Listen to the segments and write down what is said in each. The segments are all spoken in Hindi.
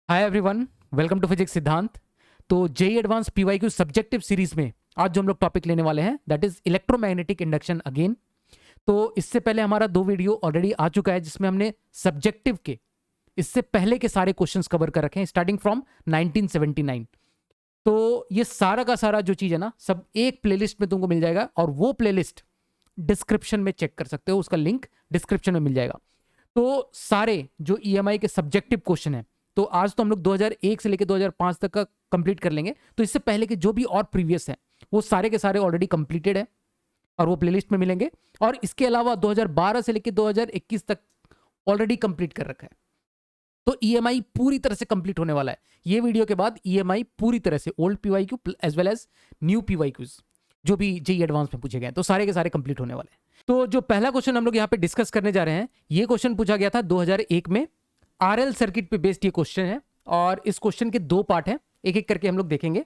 Hi everyone, welcome to physics Siddhant. तो JEE advance PYQ subjective series में आज जो हम लोग टॉपिक लेने वाले हैं that is electromagnetic induction again. तो इससे पहले हमारा 2 वीडियो ऑलरेडी आ चुका है जिसमें हमने सब्जेक्टिव के इससे पहले के सारे क्वेश्चंस कवर कर रखे हैं स्टार्टिंग फ्रॉम 1979। तो ये सारा का सारा जो चीज़ है ना सब एक प्लेलिस्ट में तुमको मिल जाएगा और वो प्लेलिस्ट डिस्क्रिप्शन में चेक कर सकते हो, उसका लिंक डिस्क्रिप्शन में मिल जाएगा। तो सारे जो ईएमआई के सब्जेक्टिव क्वेश्चन है तो आज तो हम लोग 2001 से लेकर 2005 तक का कंप्लीट कर लेंगे। तो इससे पहले के जो भी और प्रीवियस हैं वो सारे के सारे ऑलरेडी कंप्लीटेड है और वो प्लेलिस्ट में मिलेंगे। और इसके अलावा 2012 से लेकर 2021 तक ऑलरेडी कंप्लीट कर रखा है। तो ईएमआई पूरी तरह से कंप्लीट होने वाला है। ये वीडियो के बाद ईएमआई पूरी तरह से old PYQ as well as new PYQs जो भी जेई एडवांस में पूछे गए हैं तो सारे के सारे कंप्लीट होने वाले हैं। तो जो पहला क्वेश्चन हम लोग यहाँ पे डिस्कस करने जा रहे हैं ये क्वेश्चन पूछा गया था 2001 में। आरएल सर्किट पे बेस्ड ये क्वेश्चन है और इस क्वेश्चन के 2 पार्ट हैं, एक एक करके हम लोग देखेंगे।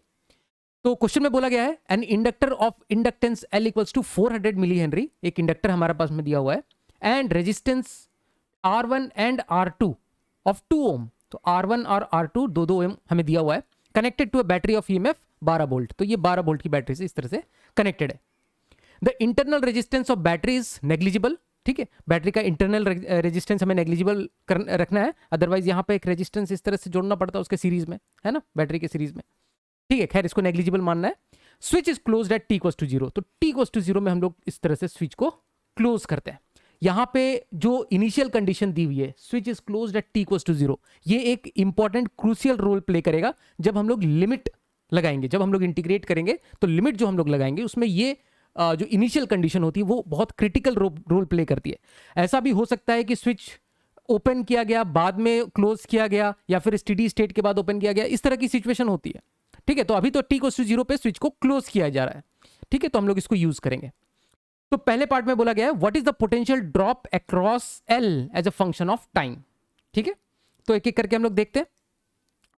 तो क्वेश्चन में बोला गया है an inductor of inductance L equals to 400 millihenry, एक इंडक्टर हमारे पास में दिया हुआ है, and resistance R1 and R2 of 2 ohm. तो R1 और R2 दो ओम हमें दिया हुआ है, connected to a battery of EMF 12 volt. तो ये 12 वोल्ट की बैटरी से इस तरह से कनेक्टेड है। The internal resistance of battery is negligible. ठीक है, बैटरी का इंटरनल रेजिस्टेंस हमें नेग्लिजिबल रखना है, अदरवाइज यहाँ पे एक रेजिस्टेंस इस तरह से जोड़ना पड़ता है उसके सीरीज में, है ना, बैटरी के सीरीज में। ठीक है, खैर इसको नेग्लिजिबल मानना है। Switch is closed eight t=0। तो t=0 में हम लोग इस तरह से स्विच को क्लोज करते हैं। यहाँ पे जो इनिशियल कंडीशन दी हुई है switch is closed eight t=0, ये एक इंपॉर्टेंट क्रूशियल रोल प्ले करेगा जब हम लोग लिमिट लगाएंगे, जब हम लोग इंटीग्रेट करेंगे तो लिमिट जो हम लोग लगाएंगे उसमें ये जो इनिशियल कंडीशन होती है वो बहुत क्रिटिकल रोल प्ले करती है। ऐसा भी हो सकता है कि स्विच ओपन किया गया बाद में क्लोज किया गया या फिर स्टेडी स्टेट के बाद ओपन किया गया, इस तरह की सिचुएशन होती है। ठीक है, तो अभी तो t=0 पे स्विच को क्लोज किया जा रहा है। ठीक है, तो हम लोग इसको यूज करेंगे। तो पहले पार्ट में बोला गया है what is the potential drop across L as a function of time. ठीक है, तो एक एक करके हम लोग देखते हैं।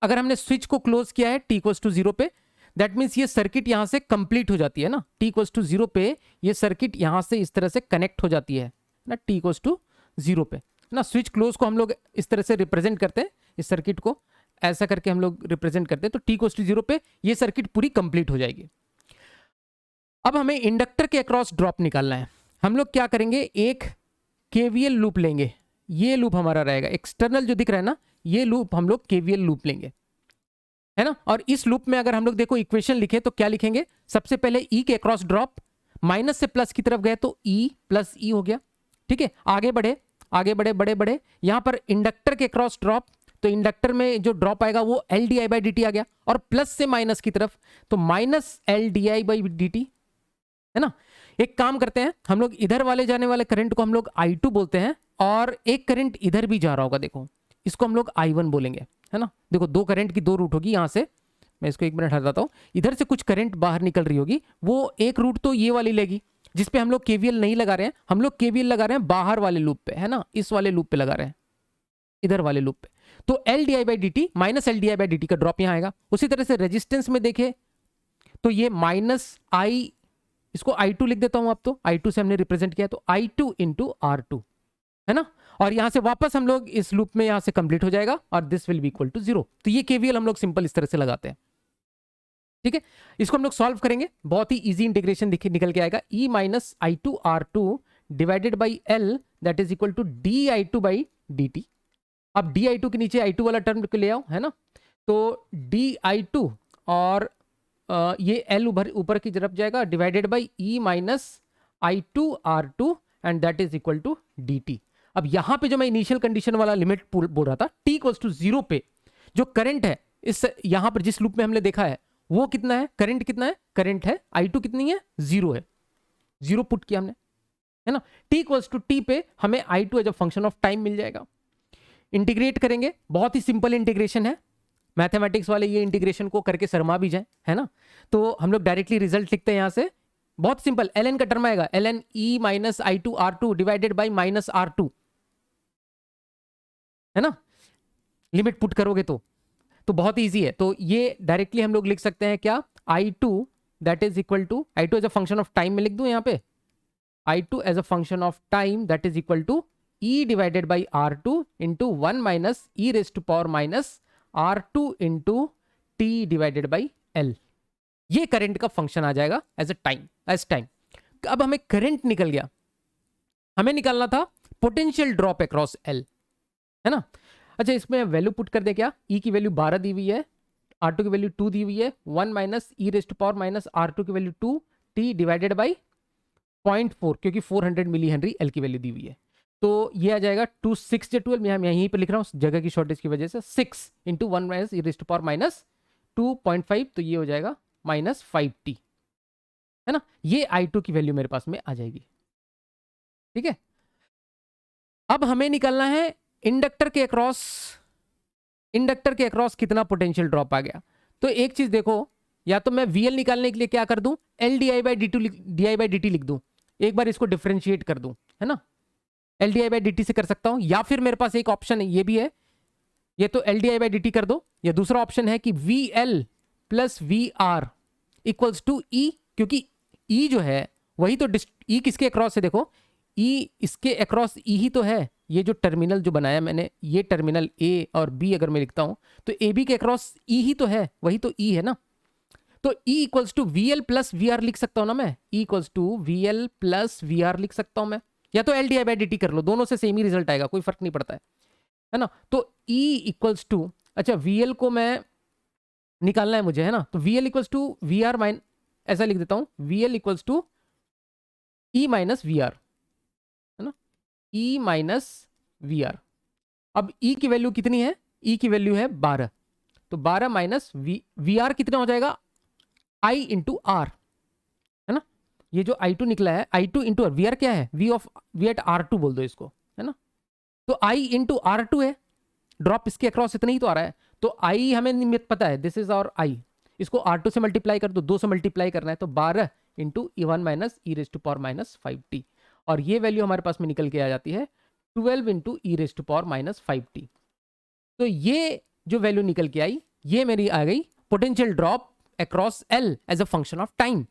अगर हमने स्विच को क्लोज किया है t=0 पे, दैट मीन्स ये सर्किट यहां से कंप्लीट हो जाती है ना। t=0 पे ये सर्किट यहां से इस तरह से कनेक्ट हो जाती है ना, t=0 पे ना। स्विच क्लोज को हम लोग इस तरह से रिप्रेजेंट करते हैं, इस सर्किट को ऐसा करके हम लोग रिप्रेजेंट करते हैं। तो t=0 पे ये सर्किट पूरी कंप्लीट हो जाएगी। अब हमें इंडक्टर के अक्रॉस ड्रॉप निकालना है। हम लोग क्या करेंगे, एक केवीएल लूप लेंगे। ये लूप हमारा रहेगा एक्सटर्नल जो दिख रहा है ना, ये लूप हम लोग केवीएल लूप लेंगे, है ना। और इस लूप में अगर हम लोग देखो इक्वेशन लिखे तो क्या लिखेंगे, सबसे पहले ई के अक्रॉस ड्रॉप, माइनस से प्लस की तरफ गए तो ई प्लस ई हो गया। ठीक है, आगे बढ़े आगे बढ़े बड़े बड़े, यहां पर इंडक्टर के अक्रॉस ड्रॉप, तो इंडक्टर में जो ड्रॉप आएगा वो L D I by D T आ गया, और प्लस से माइनस की तरफ तो minus L D I by D T, है ना। एक काम करते हैं, हम लोग इधर वाले जाने वाले करंट को हम लोग I2 बोलते हैं, और एक करंट इधर भी जा रहा होगा, देखो इसको हम लोग I1 बोलेंगे, है ना। देखो 2 करंट की 2 रूट होगी, यहां से मैं इसको 1 मिनट हटाता हूं। इधर से कुछ करंट बाहर निकल रही होगी, वो एक रूट तो ये वाली लेगी जिसपे हम लोग केवीएल नहीं लगा रहे हैं, हम लोग केवीएल लगा रहे हैं बाहर वाले लूप पे, है ना, इस वाले लूप पे लगा रहे हैं, इधर वाले लूप पे। तो L D I by D T minus L D I by D T का ड्रॉप यहां आएगा। उसी तरह से रेजिस्टेंस में देखे तो ये माइनस आई, इसको I2 लिख देता हूं, अब तो I2 से हमने रिप्रेजेंट किया, तो I2 इंटू R2, है ना। और यहां से वापस हम लोग इस लूप में यहां से कंप्लीट हो जाएगा और this will be equal to 0। तो ये केवीएल हम लोग सिंपल इस तरह से लगाते हैं। ठीक है, इसको हम लोग सॉल्व करेंगे, बहुत ही इजी इंटीग्रेशन निकल के आएगा। E minus I2 R2 divided by L that is equal to dI2 by dt। अब dI2 के नीचे I2 वाला टर्म ले आओ, है ना। तो dI2 और ये L ऊपर की तरफ जाएगा, divided by E minus I2 R2 and that is equal to dt। अब यहां पे जो मैं इनिशियल कंडीशन वाला लिमिट बोल रहा था, t=0 पे जो करंट है इस यहां पर जिस लूप में हमने देखा है वो कितना है, करंट कितना है, करंट है I2 कितनी है, 0 है, 0 पुट किया हमने, है ना। t=t पे हमें I2 as a function of time मिल जाएगा। इंटीग्रेट करेंगे, बहुत ही सिंपल इंटीग्रेशन है, मैथमेटिक्स वाले ये इंटीग्रेशन को करके शर्मा भी जाए, है ना। तो हम लोग डायरेक्टली रिजल्ट लिखते हैं यहां से, बहुत सिंपल। ln का टर्म आएगा ln E minus I2 R2 divided by minus R2, है ना। लिमिट पुट करोगे तो बहुत इजी है। तो ये डायरेक्टली हम लोग लिख सकते हैं क्या, I2 that is equal to, I2 as a function of time में लिख दूं यहाँ पे, I2 as a function of time that is equal to E divided by R2 into 1 minus E raise to power minus R2 into t divided by L. ये करंट का फंक्शन आ जाएगा एज टाइम। अब हमें करंट निकल गया, हमें निकालना था पोटेंशियल ड्रॉप अक्रॉस एल, है ना। अच्छा, इसमें वैल्यू पुट कर दे क्या, ई की वैल्यू 12 दी हुई है, R2 की वैल्यू 2 दी हुई है, 1 minus E raise to power minus R2 की वैल्यू 2 टी डिवाइडेड बाई 0.4, क्योंकि 400 मिली हेनरी एल की वैल्यू दी हुई है। तो ये आ जाएगा 2 6 12, मैं यहीं पर लिख रहा हूँ जगह की शॉर्टेज की वजह से, 6 into 1 minus E raise to power minus 2.5, तो ये हो जाएगा माइनस 5t, है ना। ये I2 की वैल्यू मेरे पास में आ जाएगी, ठीक है। अब हमें निकालना है इंडक्टर के अक्रॉस कितना पोटेंशियल ड्रॉप आ गया। तो एक चीज देखो, या तो मैं VL निकालने के लिए क्या कर दूं, LdI/dt लिख दूं, एक बार इसको डिफरेंशिएट कर दूं, है ना। LdI/dt से कर सकता हूं, या फिर मेरे पास एक ऑप्शन है, ये भी है, ये तो LdI/dt कर दो, या दूसरा ऑप्शन है कि VL plus VR equals to E, क्योंकि E जो है वही तो E किसके अक्रॉस है, देखो E इसके अक्रॉस E ही तो है। ये जो टर्मिनल जो बनाया मैंने, ये टर्मिनल A और B अगर मैं लिखता हूं तो AB के अक्रॉस E ही तो है, वही तो E है ना। तो E equals to VL plus VR लिख सकता हूं ना मैं, E equals to VL plus VR लिख सकता हूं मैं, या तो LdI/dt कर लो, दोनों से सेम ही रिजल्ट आएगा, कोई फर्क नहीं पड़ता है ना। तो E इक्वल्स टू, अच्छा VL को मैं निकालना है मुझे, है ना, तो VL इक्वल्स टू VR माइन, ऐसा लिख देता हूं, VL equals to E minus VR, है ना, E माइनस VR। अब E की वैल्यू कितनी है, E की वैल्यू है 12, तो 12 माइनस VR कितना हो जाएगा, I इंटू R, है ना। ये जो I2 निकला है, I2 इंटू आर, VR क्या है, V एट R2 बोल दो इसको, है ना। तो I इंटू R2 है, ड्रॉप इसके अक्रॉस इतना ही तो आ रहा है, तो I हमें पता है, दिस इज आवर I, इसको R2 से मल्टीप्लाई कर दो, 2 से मल्टीप्लाई करना है, तो 12 into E1 minus E raise to power minus 5t, और ये वैल्यू हमारे पास में निकल के आ जाती है 12 into E raise to power minus 5t। तो ये जो वैल्यू निकल के आई, ये मेरी आ गई potential drop across L as a function of time.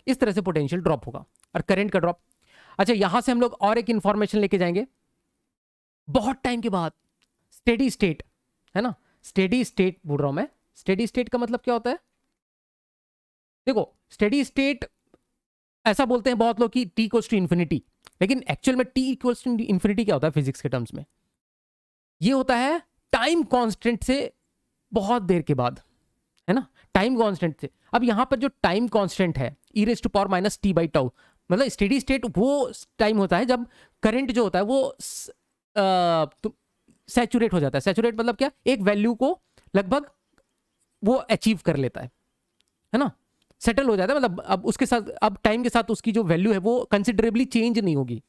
इस तरह से पोटेंशियल ड्रॉप होगा, और करंट का ड्रॉप। अच्छा, यहां से हम लोग और एक इंफॉर्मेशन लेके जाएंगे, बहुत टाइम के बाद स्टेडी स्टेट, है ना, स्टेडी स्टेट बोल रहा हूं मैं। स्टेडी स्टेट का मतलब क्या होता है, देखो स्टेडी स्टेट ऐसा बोलते हैं बहुत लोग कि T इक्वल्स टू इन्फिनिटी, लेकिन एक्चुअल में T इक्वल्स टू इन्फिनिटी क्या होता है फिजिक्स के टर्म्स में, ये होता है टाइम कांस्टेंट से बहुत देर के बाद, है ना, टाइम कांस्टेंट से। अब यहां पर जो टाइम कांस्टेंट है e raise to power minus T by tau, मतलब स्टेडी स्टेट वो टाइम होता है जब करंट जो होता है वो सैचुरेट हो जाता है। सैचुरेट मतलब क्या, एक वैल्यू को लगभग वो अचीव कर लेता है ना, सेटल हो जाता है, मतलब अब उसके साथ, अब टाइम के साथ उसकी जो वैल्यू है वो कंसिडरेबली चेंज नहीं होगी।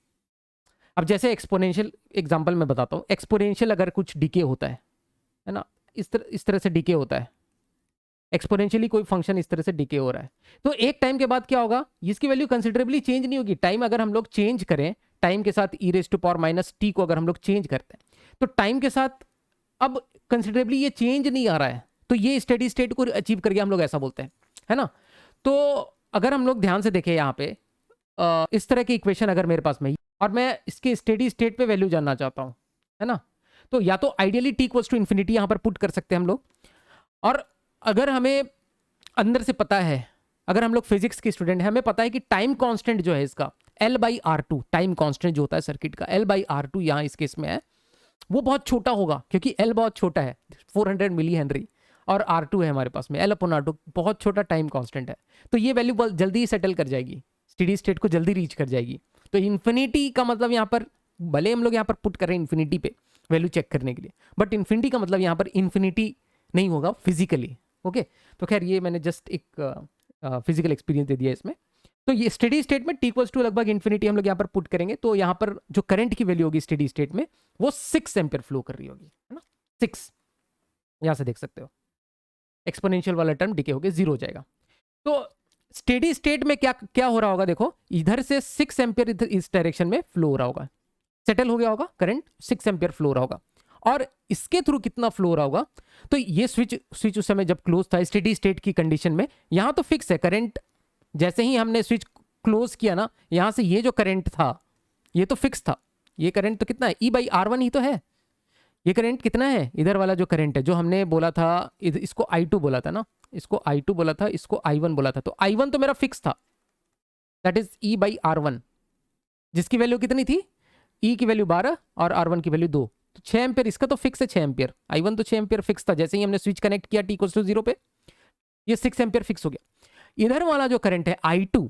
अब जैसे एक्सपोनेंशियल एग्जांपल मैं बताता हूँ, एक्सपोनेंशियल अगर कुछ डीके होता है ना, इस तरह से डीके होता है, एक्सपोनेंशियली कोई फंक्शन इस तरह से डीके हो रहा है, तो एक टाइम के बाद क्या होगा, इसकी वैल्यू कंसिडरेबली चेंज नहीं होगी। टाइम अगर हम लोग चेंज करें, टाइम के साथ e raise to power minus T को अगर हम लोग चेंज करते हैं, तो टाइम के साथ अब कंसिडरेबली ये चेंज नहीं आ रहा है, तो ये स्टेडी स्टेट को अचीव कर गया, हम लोग ऐसा बोलते हैं, है ना। तो अगर हम लोग ध्यान से देखें यहाँ पे इस तरह की इक्वेशन अगर मेरे पास में, और मैं इसके स्टेडी स्टेट पे वैल्यू जानना चाहता हूँ, है ना, तो या तो ideally T equals to infinity यहाँ पर पुट कर सकते हैं हम लोग, और अगर हमें अंदर से पता है, अगर हम लोग फिजिक्स के स्टूडेंट हैं, हमें पता है कि टाइम कांस्टेंट जो है इसका L/R2, टाइम कांस्टेंट जो होता है सर्किट का L/R2 यहाँ इस केस में है, वो बहुत छोटा होगा, क्योंकि L बहुत छोटा है 400 मिली हेनरी, और R2 है हमारे पास में L/R2, बहुत छोटा टाइम कांस्टेंट है, तो ये वैल्यू बहुत जल्दी ही सेटल कर जाएगी, स्टेडी स्टेट को जल्दी रीच कर जाएगी। तो इन्फिनिटी का मतलब यहाँ पर, भले हम लोग यहाँ पर पुट कर रहे हैं इन्फिनिटी पे वैल्यू चेक करने के लिए, बट इन्फिनिटी का मतलब यहाँ पर इन्फिनिटी नहीं होगा फिजिकली, ओके। तो खैर ये मैंने जस्ट एक फिजिकल एक्सपीरियंस दे दिया इसमें। तो ये स्टेडी स्टेट में T इक्वल्स टू लगभग इन्फिनिटी हम लोग यहाँ पर पुट करेंगे, तो यहाँ पर जो करंट की वैल्यू होगी स्टेडी स्टेट में वो 6 एम्पियर फ्लो कर रही होगी, है ना, 6, यहाँ से देख सकते हो, एक्सपोनेंशियल वाला टर्म डीके होके 0 हो जाएगा। तो स्टेडी स्टेट में क्या क्या हो रहा होगा, देखो इधर से 6 एम्पियर इधर इस डायरेक्शन में फ्लो हो रहा होगा, सेटल हो गया होगा, करंट 6 एम्पियर फ्लो हो रहा होगा, और इसके थ्रू कितना फ्लो हो रहा होगा, तो ये स्विच उस समय जब क्लोज था स्टेडी स्टेट की कंडीशन में, यहाँ तो फिक्स है करंट, जैसे ही हमने स्विच क्लोज किया ना, यहाँ से ये जो करंट था ये तो फिक्स था, ये करंट तो कितना है E/R1 ही तो है, ये करंट कितना है, इधर वाला जो करंट है जो हमने बोला था, इसको I2 बोला था ना, इसको I2 बोला था, इसको I1 बोला था। तो I1 तो मेरा फिक्स था, दैट इज E/R1, जिसकी वैल्यू कितनी थी, E की वैल्यू 12 और R1 की वैल्यू 2, तो 6 एम्पियर इसका तो फिक्स है, 6 एम्पियर। I1 तो 6 एम्पियर फिक्स था, जैसे ही हमने स्विच कनेक्ट किया t=0 पे, ये 6 एम्पियर फिक्स हो गया। इधर वाला जो करंट है I2,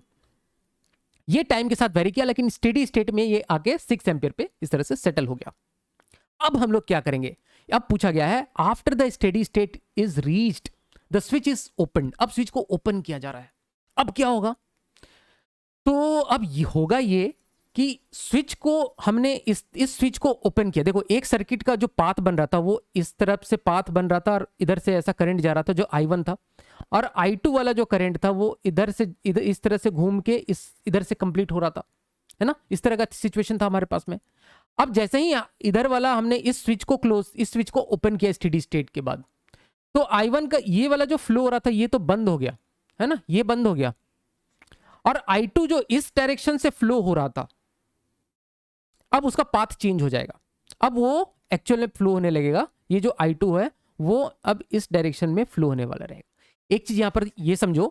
ये टाइम के साथ वेरी किया, लेकिन स्टेडी स्टेट में ये आके 6 एम्पियर पे इस तरह से सेटल हो गया। अब हम लोग क्या करेंगे, अब पूछा गया है after the steady state is reached the switch is open. अब स्विच को ओपन किया जा रहा है, अब क्या होगा, तो अब ये होगा ये कि स्विच को हमने इस स्विच को ओपन किया। देखो एक सर्किट का जो पाथ बन रहा था वो इस तरफ से पाथ बन रहा था और इधर से ऐसा करंट जा रहा था जो I1 था, और I2 वाला जो करंट था वो इधर से इधर इस तरह से घूम के इस इधर से कंप्लीट हो रहा था, है ना, इस तरह का सिचुएशन था हमारे पास में। अब जैसे ही इधर वाला हमने इस स्विच को ओपन किया स्टेडी स्टेट के बाद, तो I1 का ये वाला जो फ्लो हो रहा था ये तो बंद हो गया, है ना, ये बंद हो गया, और I2 जो इस डायरेक्शन से फ्लो हो रहा था अब उसका पाथ चेंज हो जाएगा, अब वो एक्चुअल में फ्लो होने लगेगा, ये जो I2 है वो अब इस डायरेक्शन में फ्लो होने वाला रहेगा। एक चीज यहां पर ये समझो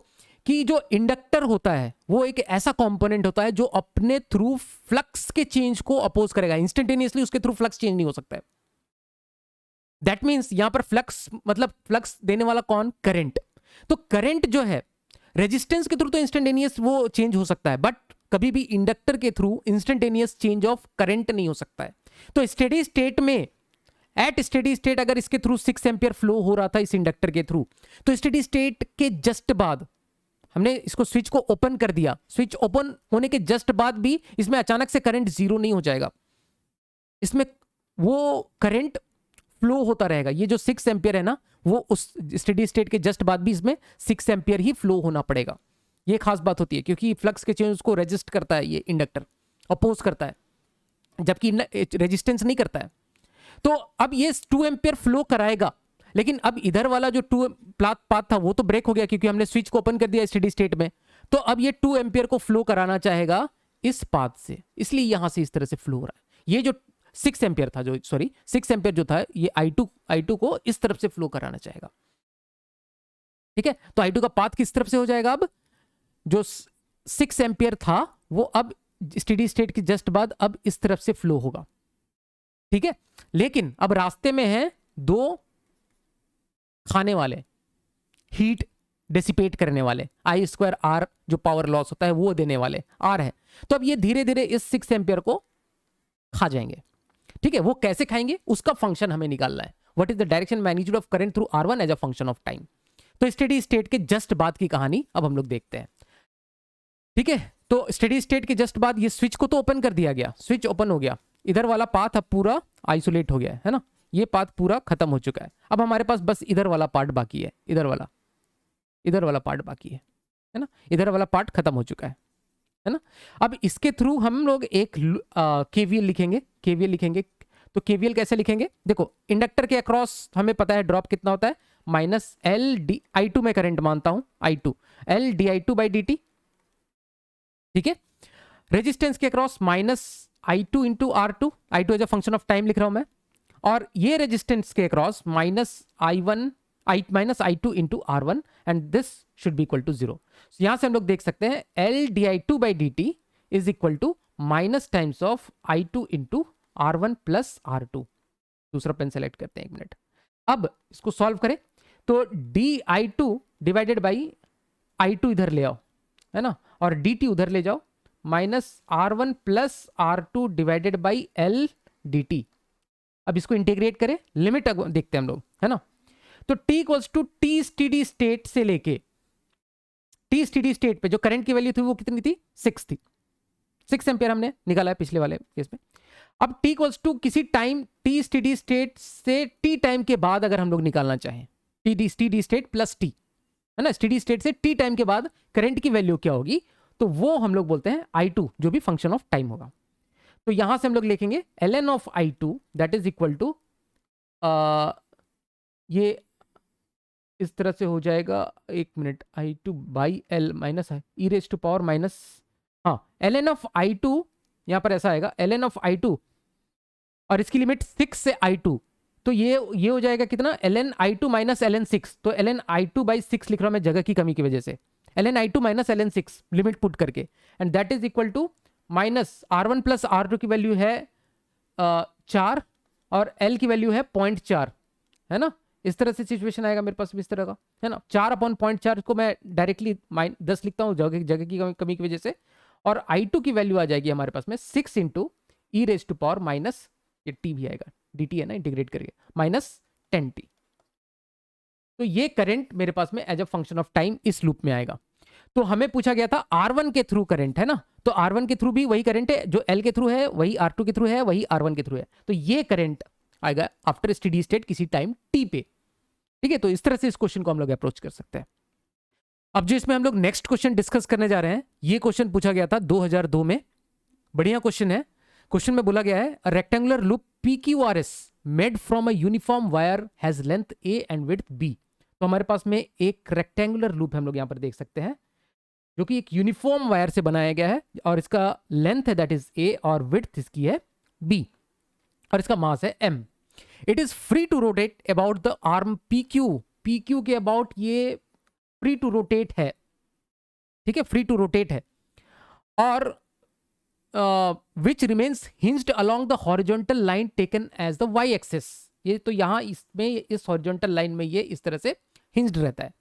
कि जो इंडक्टर होता है वो एक ऐसा कंपोनेंट होता है जो अपने थ्रू फ्लक्स के चेंज को अपोज करेगा, इंस्टेंटेनियसली उसके थ्रू फ्लक्स चेंज नहीं हो सकता है। दैट मीन्स यहां पर फ्लक्स मतलब फ्लक्स देने वाला कौन, करंट। तो करंट जो है रेजिस्टेंस के थ्रू तो इंस्टेंटेनियस वो चेंज हो सकता है, बट कभी भी इंडक्टर के through instantaneous change of current नहीं हो सकता है। तो स्टेडी स्टेट में एट स्टेडी स्टेट अगर इसके थ्रू 6 एम्पियर फ्लो हो रहा था इस इंडक्टर के थ्रू, तो स्टेडी स्टेट के जस्ट बाद हमने इसको स्विच को ओपन कर दिया, स्विच ओपन होने के जस्ट बाद भी इसमें अचानक से करंट जीरो नहीं हो जाएगा, इसमें वो करंट फ्लो होता रहेगा। ये जो 6 एम्पियर है ना वो उस स्टेडी स्टेट के जस्ट बाद भी इसमें 6 एम्पियर ही फ्लो होना पड़ेगा। ये खास बात होती है क्योंकि फ्लक्स के चेंज को रेजिस्ट करता है, ये इंडक्टर अपोज करता है, जबकि रेजिस्टेंस नहीं करता है। तो अब ये 2 एम्पियर फ्लो कराएगा, लेकिन अब इधर वाला जो 2 पाथ था वो तो ब्रेक हो गया क्योंकि हमने स्विच को ओपन कर दिया स्टेडी स्टेट में। तो अब ये 2 एम्पियर को फ्लो कराना चाहेगा इस पाथ से, इसलिए यहां से इस तरह से फ्लो हो रहा है। ये जो 6 एम्पियर था, जो 6 एम्पियर जो था, ये I2 को इस तरफ से फ्लो कराना चाहेगा। ठीक है, तो I2 का पाथ किस तरफ से हो जाएगा, अब जो 6 एम्पियर था वो अब स्टेडी स्टेट के जस्ट बाद अब इस तरफ से फ्लो होगा। ठीक है, लेकिन अब रास्ते में है 2 खाने वाले, हीट डेसिपेट करने वाले, I²R जो पावर लॉस होता है वो देने वाले R है। तो अब ये धीरे धीरे इस 6 एम्पियर को खा जाएंगे। ठीक है, वो कैसे खाएंगे उसका फंक्शन हमें निकालना है, what is the direction magnitude of current through R1 as a function of time. तो स्टेडी स्टेट के जस्ट बाद की कहानी अब हम लोग देखते हैं। ठीक है, तो स्टेडी स्टेट के जस्ट बाद ये स्विच को तो ओपन कर दिया गया, स्विच ओपन हो गया, इधर वाला पाथ अब पूरा आइसोलेट हो गया है ना, ये पाथ पूरा खत्म हो चुका है। अब हमारे पास बस इधर वाला पार्ट बाकी है, इधर वाला पार्ट बाकी है ना, इधर वाला पार्ट खत्म हो चुका है ना। अब इसके थ्रू हम लोग एक केवीएल लिखेंगे। तो केवीएल कैसे लिखेंगे, देखो इंडक्टर के अक्रॉस हमें पता है ड्रॉप कितना होता है, -L/I2 में करंट मानता हूं, I2 L/di2/dt। ठीक है, रेजिस्टेंस के across -I2 × R2, I2 as a function of time लिख रहा हूं मैं, और ये रेजिस्टेंस के across -I2 × R1 and this should be equal to 0। यहां से हम लोग देख सकते हैं L/di2/dt is equal to minus times of I2 × R1 + R2। दूसरा पेन सेलेक्ट करते हैं, 1 मिनट। अब इसको सॉल्व करें तो di2 डिवाइडेड बाई I2 इधर ले आओ, है ना, और dt उधर ले जाओ, -R1 + R2 divided by L dt। अब इसको इंटीग्रेट करें, लिमिट देखते हैं हम लोग, है ना। तो t = t स्टेडी स्टेट से लेके t स्टेडी स्टेट पे जो करंट की वैल्यू थी वो कितनी थी, 6 थी, 6 एम्पियर हमने निकाला है पिछले वाले केस में। अब t = किसी टाइम t स्टेडी स्टेट से t टाइम के बाद अगर हम लोग निकालना चाहें, स्टेडी स्टेट प्लस t, है ना, स्टेडी स्टेट से t टाइम के बाद करंट की वैल्यू क्या होगी, तो वो हम लोग बोलते हैं I2 जो भी फंक्शन ऑफ टाइम होगा। तो यहां से हम लोग लिखेंगे ln of I2 that is equal to, ये इस तरह से हो जाएगा, 1 मिनट, I2/L माइनस है e⁻⁻, हाँ ln ऑफ I2 यहां पर ऐसा आएगा ln ऑफ I2 और इसकी लिमिट 6 से I2 तो ये हो जाएगा कितना, ln I2 माइनस ln 6, तो ln I2 बाई 6 लिख रहा हूं मैं जगह की कमी की वजह से, ln I2 minus ln 6 limit put करके, and that is equal to minus R1 plus R2 की वैल्यू है 4 और L की वैल्यू है 0.4, है ना। इस तरह से सिचुएशन आएगा मेरे पास भी इस तरह का, है ना। 4 अपॉन 0.4 को मैं डायरेक्टली 10 लिखता हूँ जगह की कमी की वजह से, और I2 की वैल्यू आ जाएगी हमारे पास में 6 into E raise to power minus, ये टी भी आएगा, dt है ना, इंटीग्रेट करके माइनस 10t। तो ये करंट मेरे पास में as a function of time इस लूप में आएगा। तो हमें पूछा गया था R1 के थ्रू करंट, है ना, तो R1 के थ्रू भी वही करंट है जो L के थ्रू है, वही R2 के थ्रू है, वही R1 के थ्रू है। तो ये करंट आएगा आफ्टर स्टेडी स्टेट किसी टाइम t पे, ठीक है। तो इस तरह से इस क्वेश्चन को हम लोग अप्रोच कर सकते हैं। अब जो इसमें हम लोग नेक्स्ट क्वेश्चन डिस्कस करने जा रहे हैं, ये क्वेश्चन पूछा गया था 2002 में, बढ़िया क्वेश्चन है। क्वेश्चन में बोला गया है a rectangular loop PQRS made from a uniform wire has length a and width b। तो हमारे पास में एक रेक्टेंगुलर लूप हम लोग यहां पर देख सकते हैं जो कि एक यूनिफॉर्म वायर से बनाया गया है, और इसका लेंथ है दैट इज a और विड्थ इसकी है b, और इसका मास है m। It is free to rotate about the arm PQ के अबाउट ये फ्री टू रोटेट है, ठीक है, फ्री टू रोटेट है, और which remains hinged along the horizontal line taken as the y axis। ये तो यहाँ इसमें इस horizontal line में ये इस तरह से hinged रहता है।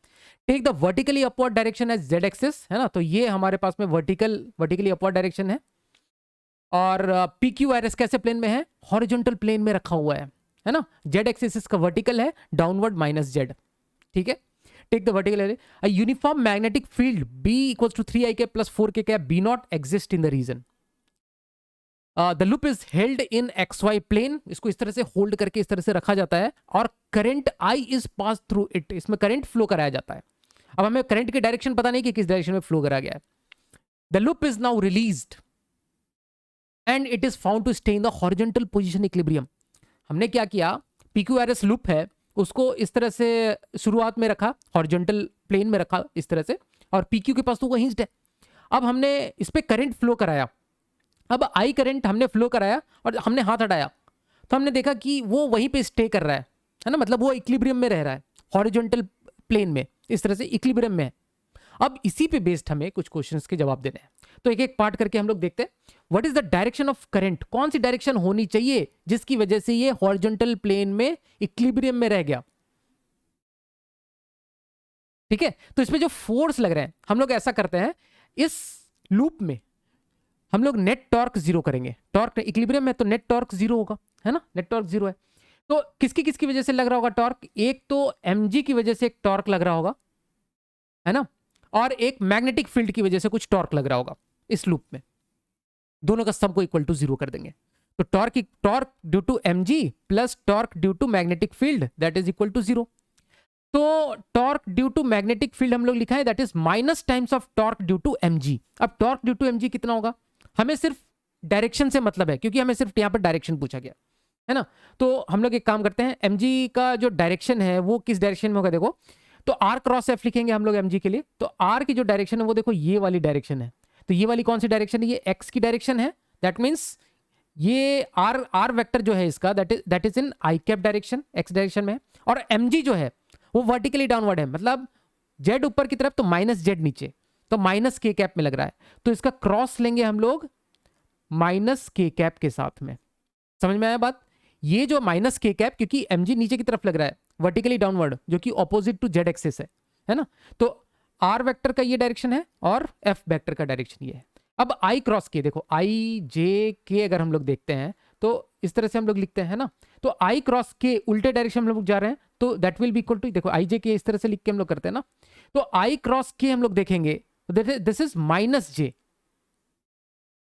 Take the vertically upward direction as z axis, है ना, तो ये हमारे पास में वर्टिकली अपवर्ड डायरेक्शन है, और PQRS कैसे प्लेन में है, हॉरिजॉन्टल प्लेन में रखा हुआ है ना। z एक्सिस इसका वर्टिकल है, डाउनवर्ड माइनस z, ठीक है। Take the vertical area, a uniform magnetic field B equals to 3ik plus 4k B not exist in the region. The loop is held in XY plane, इसको इस तरह से होल्ड करके इस तरह से रखा जाता है, और current I is pass through it, इसमें करंट फ्लो कराया जाता है। अब हमें करंट की डायरेक्शन पता नहीं कि किस डायरेक्शन में फ्लो करा गया है। The loop is now released and it is found to stay in the horizontal position equilibrium. हमने क्या किया, PQRS लूप है उसको इस तरह से शुरुआत में रखा, हॉरिजॉन्टल प्लेन में रखा इस तरह से, और PQ के पास तो वो हिंज्ड है। अब हमने इस पे करंट फ्लो कराया, अब I करंट हमने फ्लो कराया और हमने हाथ हटाया, तो हमने देखा कि वो वहीं पे स्टे कर रहा है ना, मतलब वो इक्विलिब्रियम में रह रहा है, हॉरिजॉन्टल प्लेन में इस तरह से इक्विलिब्रियम में है। अब इसी पे बेस्ड हमें कुछ क्वेश्चंस के जवाब देने हैं, तो एक एक पार्ट करके हम लोग देखते हैं। What is the direction of current, कौन सी डायरेक्शन होनी चाहिए जिसकी वजह से ये हॉरिजॉन्टल प्लेन में इक्विलिब्रियम में रह गया, ठीक है। तो इसमें जो फोर्स लग रहे हैं, हम लोग ऐसा करते हैं, इस लूप में हम लोग नेट टॉर्क जीरो करेंगे। टॉर्क इक्विलिब्रियम में तो नेट टॉर्क जीरो होगा, है ना, नेट टॉर्क जीरो है। तो किसकी वजह से लग रहा होगा टॉर्क, एक तो mg की वजह से एक टॉर्क लग रहा होगा, है ना, और एक मैग्नेटिक फील्ड की वजह से कुछ टॉर्क लग रहा होगा इस लूप में, दोनों का सम को इक्वल टू जीरो कर देंगे। तो torque due to mg plus torque due to magnetic field that is equal to zero. तो torque due to magnetic field हम लोग लिखा है that is minus times of torque due to mg। अब टॉर्क ड्यू टू mg कितना होगा, हमें सिर्फ डायरेक्शन से मतलब है, क्योंकि हमें सिर्फ यहां पर डायरेक्शन पूछा गया है ना। तो हम लोग एक काम करते हैं, mg का जो डायरेक्शन है वो किस डायरेक्शन में होगा, देखो, तो r क्रॉस f लिखेंगे हम लोग mg के लिए। तो r की जो डायरेक्शन है वो देखो ये वाली डायरेक्शन है, तो ये वाली कौन सी डायरेक्शन है, ये x की डायरेक्शन है, दैट मीन्स ये r वेक्टर जो है इसका that is in i cap direction, x direction में है, और mg जो है वो वर्टिकली डाउनवर्ड है, मतलब z ऊपर की तरफ तो माइनस z नीचे, तो माइनस k कैप में लग रहा है, तो इसका क्रॉस लेंगे हम लोग माइनस k कैप के साथ में। समझ में आया बात, ये जो माइनस k कैप, क्योंकि mg नीचे की तरफ लग रहा है वर्टिकली डाउनवर्ड, जो कि ऑपोजिट टू z एक्सिस है ना, तो r वेक्टर का ये डायरेक्शन है और f वेक्टर का डायरेक्शन ये है। अब i क्रॉस k, देखो i j k अगर हम लोग देखते हैं तो इस तरह से हम लोग लिखते हैं ना, तो i क्रॉस k उल्टे डायरेक्शन हम लोग जा रहे हैं, तो that will be equal to, देखो i j k इस तरह से लिख के हम लोग करते हैं ना, तो i क्रॉस k हम लोग देखेंगे दिस इज माइनस j,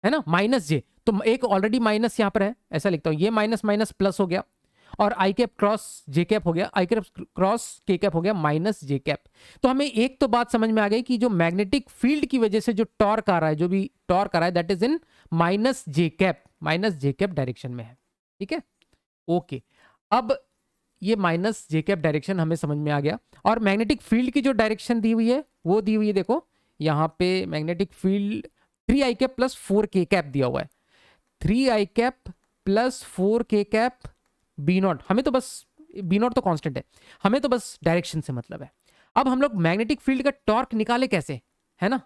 है ना, माइनस जे, तो एक ऑलरेडी माइनस यहां पर है, ऐसा लिखता हूं, ये माइनस माइनस प्लस हो गया, और आई कैप क्रॉस जे कैप हो गया, आई कैप क्रॉस के कैप हो गया माइनस जे कैप। तो हमें एक तो बात समझ में आ गई कि जो मैग्नेटिक फील्ड की वजह से जो टॉर्क आ रहा है, जो भी टॉर्क आ रहा है that is in minus J cap direction में है, ठीक है, ओके। अब ये माइनस जे कैप डायरेक्शन हमें समझ में आ गया, और मैग्नेटिक फील्ड की जो डायरेक्शन दी हुई है वो दी हुई है, देखो यहाँ पे magnetic field 3i cap plus 4k cap दिया हुआ है, 3i cap plus 4k cap B not, हमें तो बस बी नॉट तो कांस्टेंट है, हमें तो बस डायरेक्शन से मतलब है। अब हम लोग मैग्नेटिक फील्ड का टॉर्क निकाले कैसे, है ना।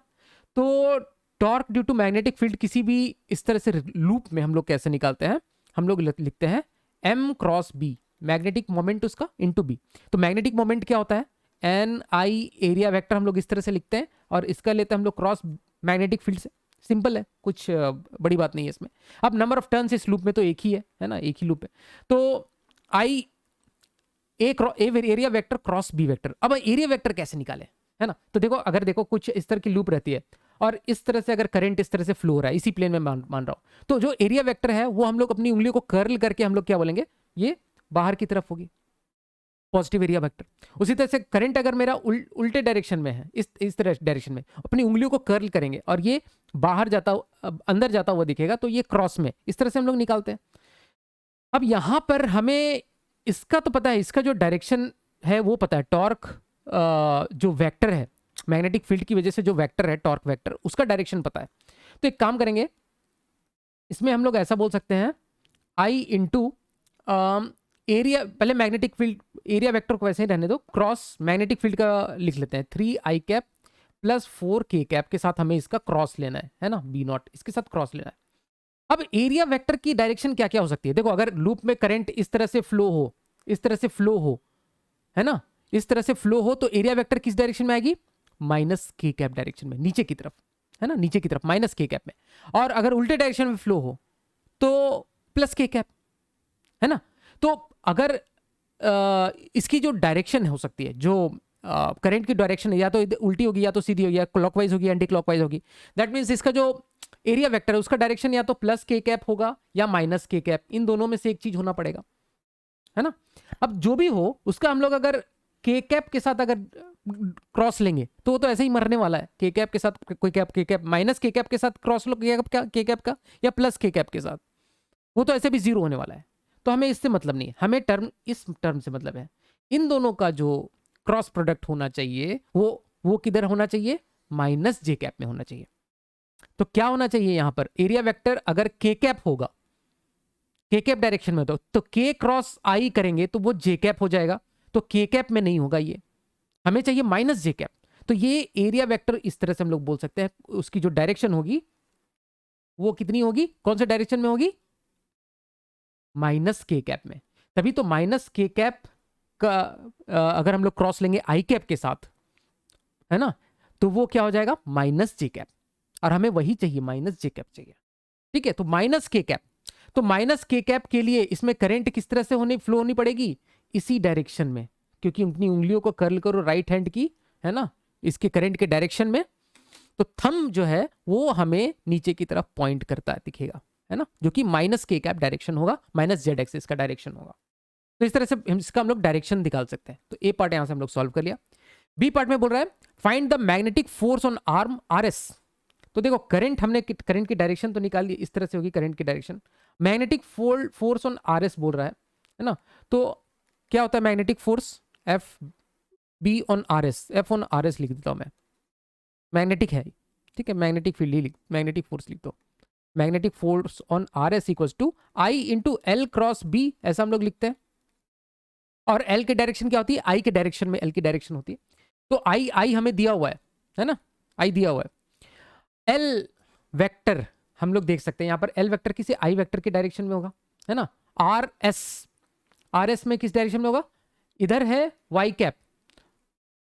तो torque due to magnetic field किसी भी इस तरह से लूप में हम लोग कैसे निकालते हैं, हम लोग लिखते हैं M cross B, magnetic moment उसका इनटू बी। तो मैग्नेटिक मोमेंट क्या होता है, एन आई एरिया वेक्टर हम लोग इस तरह से लिखते हैं, और इसका लेते हैं हम लोग क्रॉस मैग्नेटिक फील्ड से। सिंपल है, कुछ बड़ी बात नहीं है इसमें। अब नंबर ऑफ टर्न्स इस लूप में तो एक ही है ना, एक ही लूप है। तो I area vector cross B vector. अब एरिया वेक्टर कैसे निकाले, है ना। तो देखो, अगर देखो कुछ इस तरह की लूप रहती है और इस तरह से अगर करंट इस तरह से फ्लो हो रहा है, इसी प्लेन में मान रहा हूं, तो जो एरिया वेक्टर है वो हम लोग अपनी उंगलियों को कर्ल करके हम लोग क्या बोलेंगे, ये बाहर की तरफ होगी, पॉजिटिव एरिया वेक्टर। उसी तरह से करंट अगर मेरा उल्टे डायरेक्शन में है, इस तरह डायरेक्शन में, अपनी उंगलियों को कर्ल करेंगे और ये बाहर जाता अंदर जाता हुआ दिखेगा, तो ये क्रॉस में इस तरह से हम लोग निकालते हैं। अब यहां पर हमें इसका तो पता है, इसका जो डायरेक्शन है वो पता है, टॉर्क जो वेक्टर है मैग्नेटिक फील्ड की वजह से जो वेक्टर है टॉर्क वेक्टर, उसका डायरेक्शन पता है। तो एक काम करेंगे, इसमें हम लोग ऐसा बोल सकते हैं आई इंटू एरिया, पहले मैग्नेटिक फील्ड एरिया वेक्टर को वैसे ही रहने दो, क्रॉस मैग्नेटिक फील्ड का लिख लेते हैं 3 आई कैप प्लस 4 के कैप के साथ हमें इसका क्रॉस लेना है ना, बी नॉट, इसके साथ क्रॉस लेना है। अब एरिया वेक्टर की डायरेक्शन क्या क्या हो सकती है, देखो अगर लूप में करंट इस तरह से फ्लो हो, इस तरह से फ्लो हो, है ना, इस तरह से फ्लो हो, तो एरिया वेक्टर किस डायरेक्शन में आएगी, माइनस के कैप डायरेक्शन में, नीचे की तरफ, है ना, नीचे की तरफ माइनस के कैप में। और अगर उल्टे डायरेक्शन में फ्लो हो तो प्लस के कैप, है ना। तो अगर इसकी जो डायरेक्शन हो सकती है, जो करंट की डायरेक्शन है, या तो उल्टी होगी या तो सीधी होगी, या क्लॉकवाइज होगी, एंटी क्लॉकवाइज होगी, दैट मीन्स इसका जो एरिया वेक्टर है उसका डायरेक्शन या तो प्लस के कैप होगा या माइनस के कैप, इन दोनों में से एक चीज होना पड़ेगा, है ना। अब जो भी हो उसका हम लोग अगर के कैप के साथ अगर क्रॉस लेंगे तो वो तो ऐसे ही मरने वाला है, के कैप के साथ कोई कैप, के कैप माइनस के कैप के साथ क्रॉस लो के कैप का, या प्लस के कैप के साथ, वो तो ऐसे भी जीरो होने वाला है। तो हमें इससे मतलब नहीं है, हमें टर्म इस टर्म से मतलब है, इन दोनों का जो क्रॉस प्रोडक्ट होना चाहिए वो किधर होना चाहिए, माइनस जे कैप में होना चाहिए। तो क्या होना चाहिए यहां पर, एरिया वेक्टर अगर के कैप होगा, के कैप डायरेक्शन में तो के क्रॉस आई करेंगे तो वो जे कैप हो जाएगा, तो के कैप में नहीं होगा, ये हमें चाहिए माइनस जे कैप। तो ये एरिया वेक्टर इस तरह से हम लोग बोल सकते हैं, उसकी जो डायरेक्शन होगी वो कितनी होगी, कौन से डायरेक्शन में होगी, माइनस के कैप में। तभी तो माइनस के कैप का अगर हम लोग क्रॉस लेंगे आई कैप के साथ, है ना, तो वो क्या हो जाएगा, माइनस जे कैप, और हमें वही चाहिए, माइनस जे कैप चाहिए। ठीक है, तो माइनस के कैप, तो माइनस के कैप के लिए इसमें करंट किस तरह से फ्लो होनी पड़ेगी, इसी डायरेक्शन में, क्योंकि अपनी उंगलियों को कर्ल करो राइट हैंड की, है ना, इसके करंट के डायरेक्शन में। तो थंब जो है वो हमें नीचे की तरफ पॉइंट करता दिखेगा, है ना, जो कि माइनस के कैप डायरेक्शन होगा, माइनस जेड एक्सिस का डायरेक्शन होगा। तो इस तरह से इसका हम लोग डायरेक्शन निकाल सकते हैं। तो ए पार्ट यहां से हम लोग सॉल्व कर लिया। बी पार्ट में बोल रहा है find the magnetic force on arm R S. तो देखो करंट, हमने करंट की डायरेक्शन तो निकाल ली, इस तरह से होगी करंट की direction. Magnetic force on R S बोल रहा है ना। तो क्या होता है magnetic force, F be on R S, F on R S लिख देता हूं मैं, मैग्नेटिक है, ठीक है, मैग्नेटिक फील्ड ही लिख, मैग्नेटिक फोर्स लिख दो, magnetic force on R S equals to I into L cross B, ऐसा हम लोग लिखते हैं। और एल की डायरेक्शन क्या होती है, आई के डायरेक्शन में एल की डायरेक्शन होती है। तो आई हमें दिया हुआ है ना, आई दिया हुआ है। एल वेक्टर हम लोग देख सकते हैं यहां पर, एल वेक्टर किसी आई वेक्टर के डायरेक्शन में होगा, है ना। आर एस में किस डायरेक्शन में होगा, इधर है वाई कैप,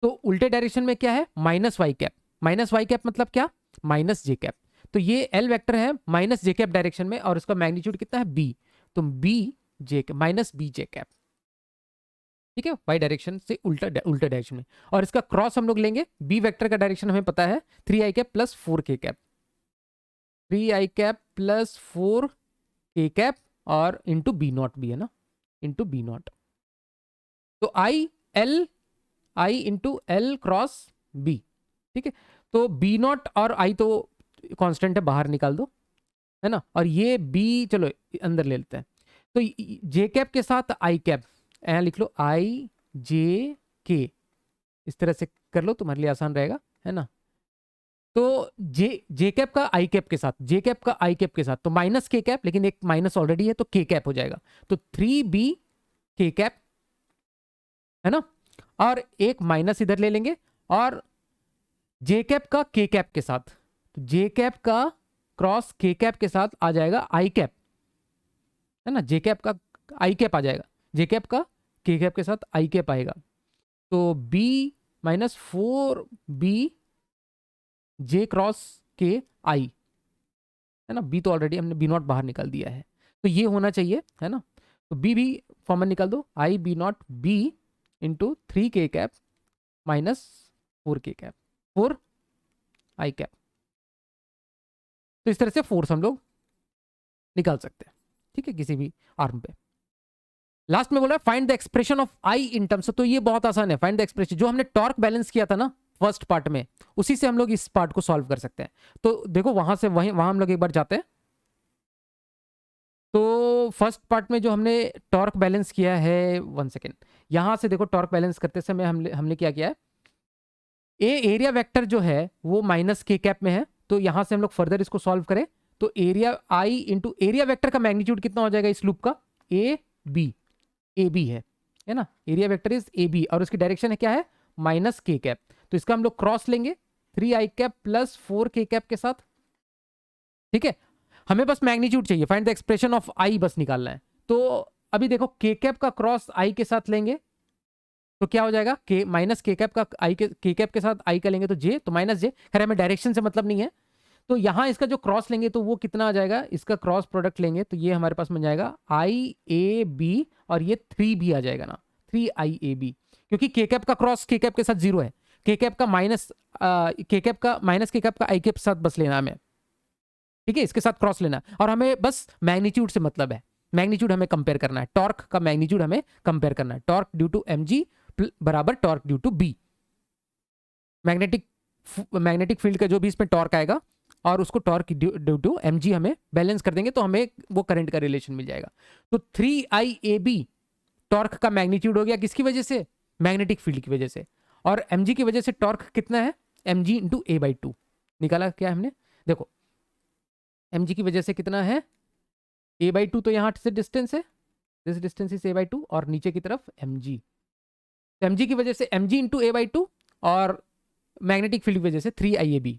तो उल्टे डायरेक्शन में क्या है, minus Y cap. Minus Y cap मतलब क्या, माइनस जे कैप। तो ये एल वेक्टर है माइनस जे कैप डायरेक्शन में, और इसका मैग्नीट्यूड कितना है, बी, तो B J minus B J cap, ठीक है, वाई डायरेक्शन से उल्टा डायरेक्शन में। और इसका क्रॉस हम लोग लेंगे, बी वेक्टर का डायरेक्शन हमें पता है 3 आई कैप प्लस 4 के कैप, 3 आई कैप प्लस 4 के कैप, और इंटू बी नॉट भी है ना, इंटू बी नॉट। तो I into L cross B, ठीक है। तो बी नॉट और आई तो कांस्टेंट है, बाहर निकाल दो, है ना। और ये बी चलो अंदर ले लेते हैं। तो जे कैप के साथ आई कैप, यहाँ लिख लो आई जे के, इस तरह से कर लो, तुम्हारे लिए आसान रहेगा, है ना। तो जे कैप का आई कैप के साथ, जे कैप का आई कैप के साथ, तो माइनस के कैप, लेकिन एक माइनस ऑलरेडी है तो के कैप हो जाएगा। तो 3 बी के कैप है ना, और एक माइनस इधर ले लेंगे, और जे कैप का के कैप के साथ, तो जे कैप का क्रॉस के कैप के साथ आ जाएगा आई कैप, है ना, जे कैप का आई कैप आ जाएगा, जे कैप का के कैप के साथ आई कैप आएगा, तो बी माइनस 4b जे क्रॉस के आई, है ना, बी तो ऑलरेडी हमने बी नॉट बाहर निकाल दिया है, तो ये होना चाहिए, है ना, तो बी भी फॉर्मल निकाल दो, I B not B into 3k cap minus 4k cap, 4 I cap, तो इस तरह से फोर्स हम लोग निकाल सकते हैं, ठीक है, किसी भी आर्म पे। लास्ट में बोला find the expression of I in terms, तो ये बहुत आसान है, फाइंड द एक्सप्रेशन, जो हमने टॉर्क बैलेंस किया था ना फर्स्ट पार्ट में, उसी से हम लोग इस पार्ट को सॉल्व कर सकते हैं। तो देखो वहां से वहां हम लोग एक बार जाते हैं, तो फर्स्ट पार्ट में जो हमने टॉर्क बैलेंस किया है, 1 सेकेंड, यहां से देखो टॉर्क बैलेंस करते समय हमने क्या किया है, ए एरिया वेक्टर जो है वो माइनस के कैप में है, तो यहां से हम लोग फर्दर इसको सॉल्व करें, तो area I into area vector का मैग्नीट्यूड कितना हो जाएगा इस लूप का, ए बी है ना, area vector is A B, और उसकी डायरेक्शन है क्या है, माइनस के कैप, तो इसका हम लोग क्रॉस लेंगे 3i cap plus 4k cap के साथ, ठीक है, हमें बस मैग्नीट्यूड चाहिए, फाइंड द एक्सप्रेशन ऑफ आई बस निकालना है। तो अभी देखो के कैप का क्रॉस आई के साथ लेंगे तो क्या हो जाएगा, के माइनस के कैप का आई के कैप के साथ आई का लेंगे तो जे, तो माइनस जे, खैर हमें डायरेक्शन से मतलब नहीं है, तो यहां इसका जो क्रॉस लेंगे तो वो कितना आ जाएगा, इसका क्रॉस प्रोडक्ट लेंगे तो ये हमारे पास बन जाएगा आई ए बी, और ये 3 भी आ जाएगा ना, 3 क्योंकि के कैप का क्रॉस के कैप के साथ 0 है, के कैप का माइनस के कैप का माइनस के कैप का आई के साथ बस लेना हमें, ठीक है, इसके साथ क्रॉस लेना, और हमें बस मैग्नीट्यूड से मतलब है, मैग्नीट्यूड हमें कंपेयर करना है, टॉर्क का मैग्नीट्यूड हमें कंपेयर करना है, torque due to M G बराबर torque due to B, magnetic field का जो भी इसमें टॉर्क आएगा और उसको torque due to M G हमें बैलेंस कर देंगे तो हमें वो करंट का रिलेशन मिल जाएगा। तो 3IAB टॉर्क का मैग्नीट्यूड हो गया किसकी वजह से, मैग्नेटिक फील्ड की वजह से, और एम की वजह से टॉर्क कितना है, एम जी इंटू A/2 निकाला क्या हमने, देखो एम की वजह से कितना है, A/2, तो यहाँ से डिस्टेंस है, दिस डिस्टेंस इज A/2, और नीचे की तरफ mg, तो mg की वजह से mg इंटू A/2, और मैग्नेटिक फील्ड की वजह से 3IAB,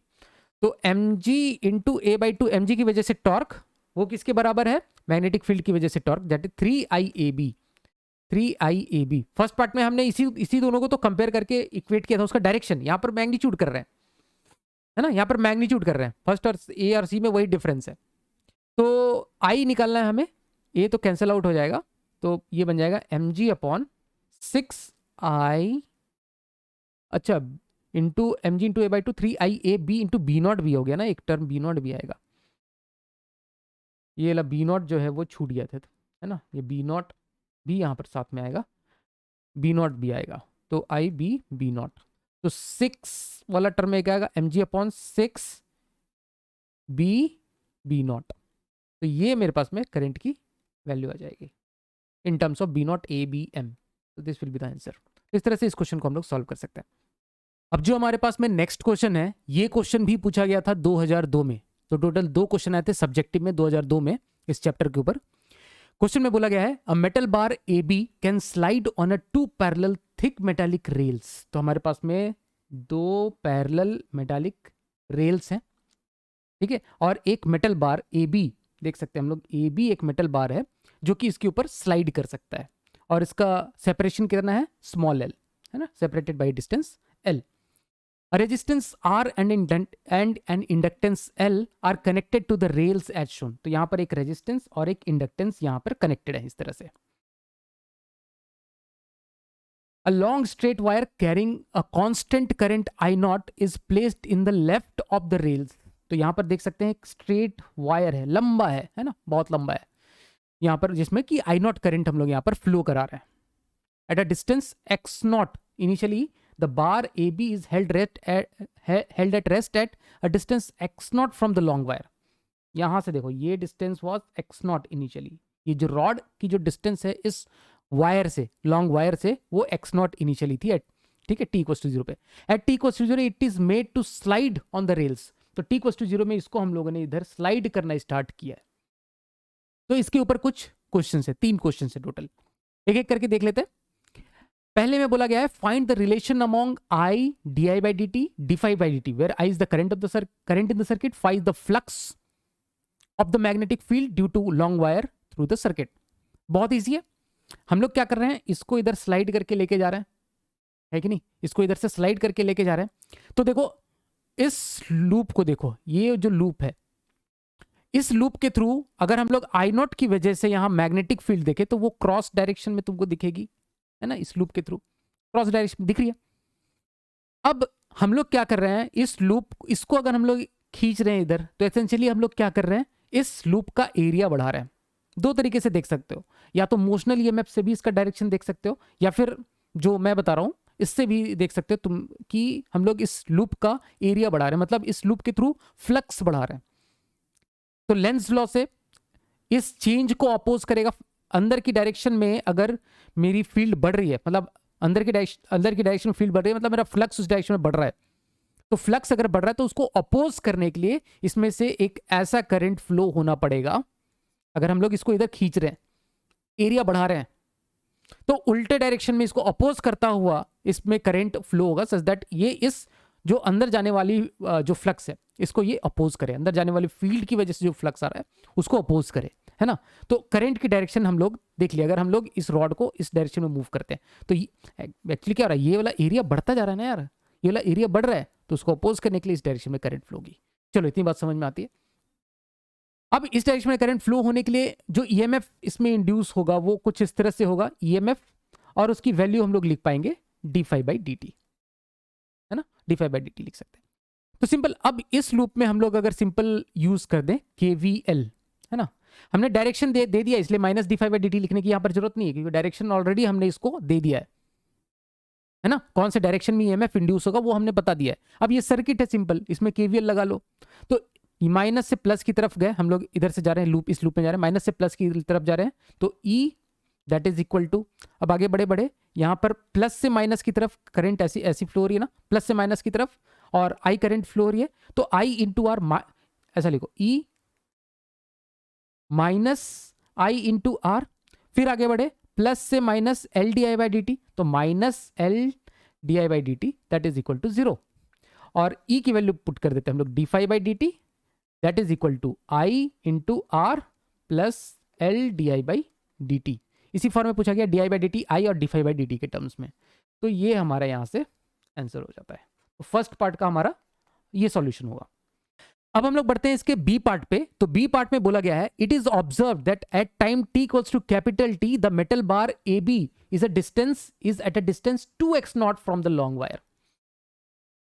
तो mg इंटू A/2 mg की वजह से टॉर्क वो किसके बराबर है, मैग्नेटिक फील्ड की वजह से torque, that is 3IAB। First part में हमने इसी दोनों को तो कंपेयर करके इक्वेट किया था, उसका डायरेक्शन, यहाँ पर मैग्नीट्यूड कर रहे हैं, है ना, यहाँ पर मैग्नीट्यूड कर रहे हैं, फर्स्ट और ए और सी में वही डिफरेंस है। तो आई निकालना है हमें, ए तो कैंसिल आउट हो जाएगा, तो ये बन जाएगा mg अपॉन 6i, अच्छा into mg into A/2 3IAB into B0 भी हो गया ना, एक टर्म B0 भी आएगा, ये B0 जो है वो छूट गया था, है ना, ये B0 भी यहाँ पर साथ में आएगा, B0 भी आएगा, तो IB B0, तो 6 वाला टर्म में क्या आएगा, mg अपॉन 6b B0, तो ये मेरे पास में करंट की वैल्यू आ जाएगी in terms of B0 ABM, तो this will be the answer. इस तरह से इस क्वेश्चन को हम लोग सॉल्व कर सकते हैं। अब जो हमारे पास में नेक्स्ट क्वेश्चन है, ये क्वेश्चन भी पूछा गया था 2002 में, तो टोटल 2 क्वेश्चन आए थे सब्जेक्टिव में 2002 में इस चैप्टर के ऊपर। क्वेश्चन में बोला गया है a metal bar AB can slide on a 2 parallel thick metallic rails, तो हमारे पास में 2 पैरेलल मेटालिक रेल्स हैं, ठीक है, और एक मेटल बार AB देख सकते हैं हम लोग, AB एक मेटल बार है जो कि इसके ऊपर स्लाइड कर सकता है, और इसका सेपरेशन कितना है, स्मॉल l, है ना, separated by distance l। A resistance R and an inductance L are connected to the rails as shown, तो यहाँ पर एक रेजिस्टेंस और एक इंडक्टेंस यहाँ पर कनेक्टेड है इस तरह से। A long straight wire carrying a constant current I0 is placed in the left of the rails, तो यहाँ पर देख सकते हैं एक स्ट्रेट वायर है, लंबा है ना, बहुत लंबा है यहाँ पर, जिसमें कि I0 करंट हम लोग यहाँ पर फ्लो करा रहे हैं। At a distance x0 initially the bar AB is held at rest at a distance x0 from the long wire, यहाँ से देखो ये डिस्टेंस वाज x0 इनिशियली, ये जो रॉड की जो डिस्टेंस है इस वायर से, लॉन्ग वायर से, वो x0 इनिशियली थी, ठीक है, t=0 पे। At t=0 it is made to slide on the rails, तो t=0 में इसको हम लोगों ने इधर स्लाइड करना स्टार्ट किया है। तो इसके ऊपर कुछ क्वेश्चन है, 3 क्वेश्चन है टोटल, एक एक करके देख लेते हैं। पहले में बोला गया है find the relation among I D I by D T D phi by D T, where I is the current of the current in the circuit, phi is the flux of the magnetic field due to long wire through the circuit. बहुत ईजी है। हम लोग क्या कर रहे हैं, इसको इधर स्लाइड करके लेके जा रहे हैं, है कि नहीं, इसको इधर से स्लाइड करके लेके जा रहे हैं। तो देखो इस लूप को देखो, ये जो लूप है, इस लूप के थ्रू अगर हम लोग आई नॉट की वजह से यहां मैग्नेटिक फील्ड देखे तो वो क्रॉस डायरेक्शन में तुमको दिखेगी, है ना, इस लूप के थ्रू क्रॉस डायरेक्शन दिख रही है। अब हम लोग क्या कर रहे हैं, इस लूप इसको अगर हम लोग खींच रहे हैं इधर, तो एसेंशियली हम लोग क्या कर रहे हैं, इस लूप का एरिया बढ़ा रहे हैं। दो तरीके से देख सकते हो, या तो मोशनल ईएमएफ से भी इसका डायरेक्शन देख सकते हो, या फिर जो मैं बता रहा हूं इससे भी देख सकते हो तुम कि हम लोग इस लूप का एरिया बढ़ा रहे हैं, मतलब इस लूप के थ्रू फ्लक्स बढ़ा रहे हैं। तो लेंज लॉ से इस चेंज को अपोज करेगा। अंदर की डायरेक्शन में अगर मेरी फील्ड बढ़ रही है, मतलब अंदर की डायरेक्शन में फील्ड बढ़ रही है, मतलब मेरा फ्लक्स उस डायरेक्शन में बढ़ रहा है। तो फ्लक्स अगर बढ़ रहा है तो उसको अपोज करने के लिए इसमें से एक ऐसा करंट फ्लो होना पड़ेगा। अगर हम लोग इसको इधर खींच रहे हैं, एरिया बढ़ा रहे हैं, तो उल्टे डायरेक्शन में इसको अपोज करता हुआ इसमें करंट फ्लो होगा, सच दैट ये इस जो अंदर जाने वाली जो फ्लक्स है इसको ये अपोज करे, अंदर जाने वाली फील्ड की वजह से जो फ्लक्स आ रहा है उसको अपोज करे, है ना। तो करंट की डायरेक्शन हम लोग देख लिया। अगर हम लोग इस रॉड को इस डायरेक्शन में मूव करते हैं तो एक्चुअली क्या हो रहा है, ये वाला एरिया बढ़ता जा रहा है ना यार, ये वाला एरिया बढ़ रहा है, तो उसको अपोज करने के लिए इस डायरेक्शन में करंट फ्लो होगी। चलो इतनी बात समझ में आती है। अब इस डायरेक्शन में करंट फ्लो होने के लिए जो ईएमएफ इसमें इंड्यूस होगा वो कुछ इस तरह से होगा, ईएमएफ, और उसकी वैल्यू हम लोग लिख पाएंगे D phi by D T, है ना, D phi by D T लिख सकते हैं। तो सिंपल, अब इस लूप में हम लोग अगर सिंपल यूज कर दें KVL, है ना, हमने डायरेक्शन दे दिया, इसलिए minus D phi by D T लिखने की यहां पर जरूरत नहीं है, क्योंकि डायरेक्शन ऑलरेडी हमने इसको दे दिया है ना, कौन से डायरेक्शन में ईएमएफ इंड्यूस होगा वो हमने बता दिया है। अब ये सर्किट है सिंपल, इसमें KVL लगा लो। तो माइनस से प्लस की तरफ गए हम लोग, इधर से जा रहे हैं लूप, इस लूप में जा रहे हैं, माइनस से प्लस की तरफ जा रहे हैं, तो E that is equal to, अब आगे बढ़े बढ़े यहां पर प्लस से माइनस की तरफ करंट ऐसी फ्लो हो रही है ना, प्लस से माइनस की तरफ, और I करंट फ्लो हो रही है, तो I इंटू आर, ऐसा लिखो E minus I into R, फिर आगे बढ़े प्लस से minus L D I by D T, तो minus L D I by D T that is equal to 0, और E की वैल्यू पुट कर देते हैं हम लोग D phi by D T that is equal to I into are plus L D I by D T. इसी फॉर्म में पूछा गया D I by D T, I और D phi by D T के टर्म्स में। तो ये हमारा यहाँ से आंसर हो जाता है। तो फर्स्ट पार्ट का हमारा ये सॉल्यूशन होगा। अब हम लोग बढ़ते हैं इसके बी पार्ट पे। तो बी पार्ट में बोला गया है it is observe that at time t equals to capital T the metal bar AB is at a distance 2x not from the long wire.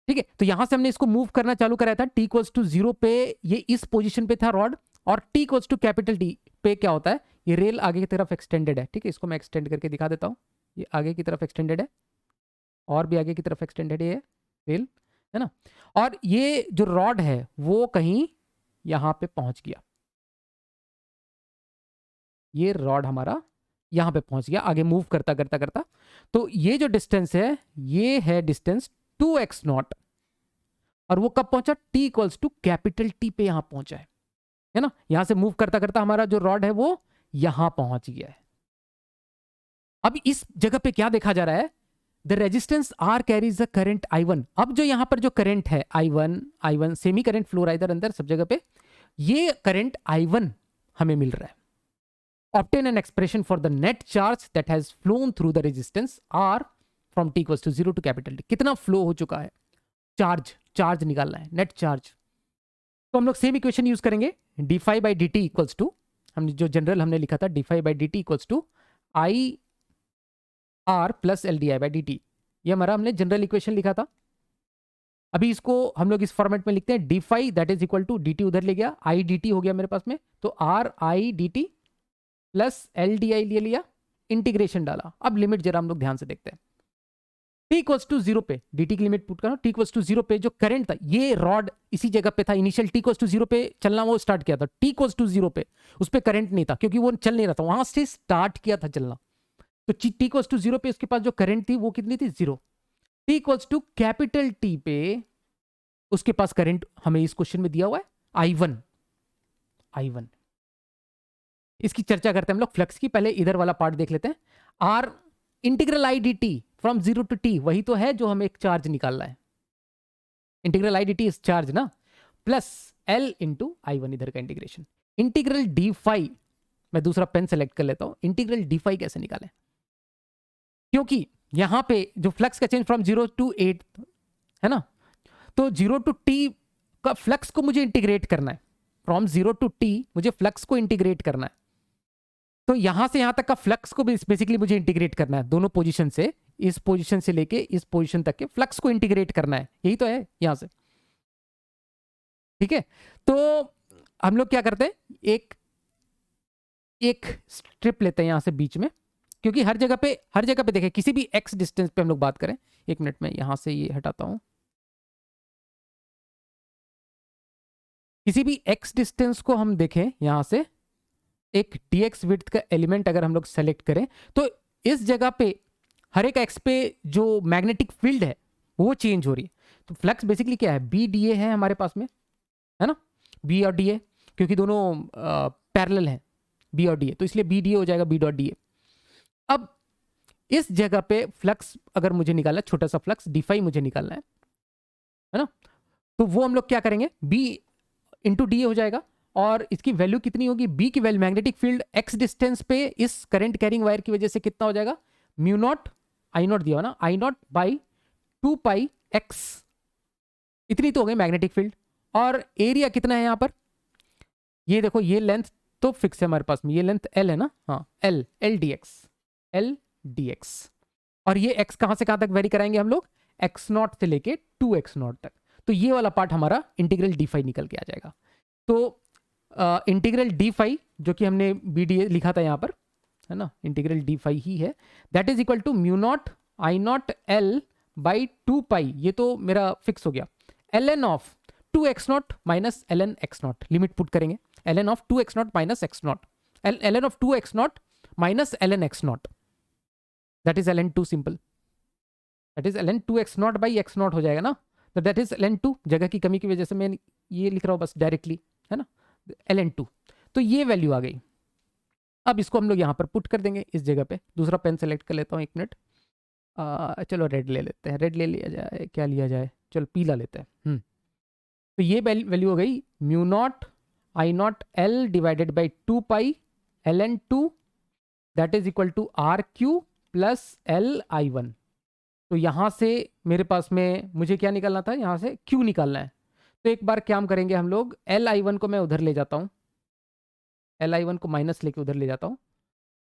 ठीक है, तो यहां से हमने इसको मूव करना चालू कराया था। t इक्वल्स टू 0 पे ये इस पोजीशन पे था रॉड, और t equals to capital T पे क्या होता है, ये रेल आगे की तरफ एक्सटेंडेड है। ठीक है, इसको मैं एक्सटेंड करके दिखा देता हूं, ये आगे की तरफ एक्सटेंडेड है, और भी आगे की तरफ एक्सटेंडेड है ये रेल, है ना। और ये जो रॉड है वो कहीं यहां पे पहुंच गया, ये रॉड हमारा यहां पे पहुंच गया आगे मूव करता करता करता। तो ये जो डिस्टेंस है ये है डिस्टेंस 2x नॉट, और वो कब पहुंचा, t equals to capital T पे यहां पहुंचा है ना। यहां से मूव करता करता हमारा जो रॉड है वो यहां पहुंच गया है। अब इस जगह पे क्या देखा जा रहा है, the resistance R carries the current I1। अब जो यहां पर जो करंट है I1 सेमी करंट फ्लो रहा है इधर अंदर सब जगह पे, ये करंट I1 हमें मिल रहा है। Obtain an expression for the net charge that has flown through the resistance R from T equals to 0 to capital T। कितना फ्लो हो चुका है, चार्ज निकालना है, नेट चार्ज। तो हम लोग सेम इक्वेशन यूज करेंगे, D phi by D T equals to, हम जो जनरल हमने लिखा था D phi by D T equals to I R plus L D I by D T, ये हमारा हमने जनरल इक्वेशन लिखा था। अभी इसको हम लोग इस फॉर्मेट में लिखते हैं, D phi that is equal to D T उधर ले गया, आई डी टी हो गया मेरे पास में, तो are I D T plus L D आई ले लिया, इंटीग्रेशन डाला। अब लिमिट जरा हम लोग ध्यान से देखते हैं, t इक्वल्स टू 0 पे dt की लिमिट पुट करो, t इक्वल्स टू 0 पे जो करंट था ये रॉड इसी जगह पे था, इनिशियल t इक्वल्स टू 0 पे चलना वो स्टार्ट किया था, t इक्वल्स टू 0 पे उस पे करंट नहीं था क्योंकि वो चल नहीं रहा था, वहां से स्टार्ट किया था चलना। तो t इक्वल्स टू 0 पे उसके पास जो करंट थी वो कितनी थी, 0। t equals to capital T पे उसके पास करंट हमें इस क्वेश्चन में दिया हुआ है I1। इसकी चर्चा करते हैं हम लोग फ्लक्स की, पहले इधर वाला पार्ट देख लेते हैं। R integral I dt from 0 to t, वही तो है जो हमें एक चार्ज निकालना है, integral i dt is charge ना, प्लस l इंटू i1 इधर का इंटीग्रेशन, इंटीग्रल डी फाई, मैं दूसरा पेन सेलेक्ट कर लेता हूं, इंटीग्रल डी फाई कैसे निकालें, क्योंकि यहां पे जो फ्लक्स का चेंज फ्रॉम 0 टू 8 है ना, तो 0 टू t का फ्लक्स को मुझे इंटीग्रेट करना है, फ्रॉम 0 टू t मुझे फ्लक्स को इंटीग्रेट करना है, तो यहां से यहां तक का फ्लक्स को बेसिकली मुझे इंटीग्रेट करना है, दोनों पोजीशन से, इस पोजीशन से लेके इस पोजीशन तक के फ्लक्स को इंटीग्रेट करना है, यही तो है यहां से, ठीक है। तो हम लोग क्या करते हैं, एक स्ट्रिप लेते हैं यहां से बीच में, क्योंकि हर जगह पे देखें, किसी भी x डिस्टेंस पे हम लोग बात करें, एक मिनट में यहां से ये हटाता हूं, किसी भी x डिस्टेंस को हम देखें यहां से, एक dx विड्थ का एलिमेंट अगर हम लोग सेलेक्ट करें, तो इस जगह पे हर एक x पे जो मैग्नेटिक फील्ड है वो चेंज हो रही है, तो फ्लक्स बेसिकली क्या है, बी डी ए है हमारे पास में, है ना, बी और डी ए, क्योंकि दोनों पैरेलल हैं बी और डी ए, तो इसलिए बी डी ए हो जाएगा बी डॉट डी ए। अब इस जगह पे फ्लक्स अगर मुझे निकालना है, छोटा सा फ्लक्स डी फाई मुझे निकालना है ना, तो वो हम लोग क्या करेंगे, बी इंटू डी ए हो जाएगा, और इसकी वैल्यू कितनी होगी, बी की value, magnetic field x distance पे इस करंट कैरिंग वायर की वजह से कितना हो जाएगा, म्यू नॉट आई नॉट दिया हो ना, आई नॉट बाई 2 पाई एक्स, इतनी तो हो गई मैग्नेटिक फील्ड, और एरिया कितना है यहां पर, ये देखो, ये लेंथ तो फिक्स है हमारे पास में, ये लेंथ एल है ना, हाँ एल डी एक्स, और ये एक्स कहां से कहां तक वेरी कराएंगे हम लोग, एक्स नॉट से लेके 2x0 तक, तो ये वाला पार्ट हमारा इंटीग्रल डी फाई निकल के आ जाएगा। तो इंटीग्रल डी फाई जो कि हमने बी डी ए लिखा था यहाँ पर, है ना, इंटीग्रल डी फाई ही है, that is equal to mu not I not L by 2 pi, ये तो मेरा फिक्स हो गया, L N of 2x0 minus L N x0, limit put करेंगे, L N of 2x0 minus x0, L N of 2x0 minus L N x0, that is L N 2 simple, that is L N 2x0 by x0 हो जाएगा ना, तो दैट इज एल एन 2, जगह की कमी की वजह से मैं ये लिख रहा हूँ बस डायरेक्टली, है ना, एल एन 2, तो ये वैल्यू आ गई। अब इसको हम लोग यहाँ पर पुट कर देंगे इस जगह पे, दूसरा पेन सेलेक्ट कर लेता हूँ, एक मिनट, चलो रेड ले लेते हैं, रेड ले लिया जाए, क्या लिया जाए, चलो पीला लेते हैं, तो ये वैल्यू हो गई mu not I not L divided by 2 pi L N 2, that is equal to R Q plus L I 1, तो यहाँ से मेरे पास में मुझे क्या निकालना था, यहाँ से क्यू निकालना है, तो एक बार क्या हम करेंगे हम लोग, एल आई 1 को मैं उधर ले जाता हूँ, एल आई 1 को माइनस लेके उधर ले जाता हूँ,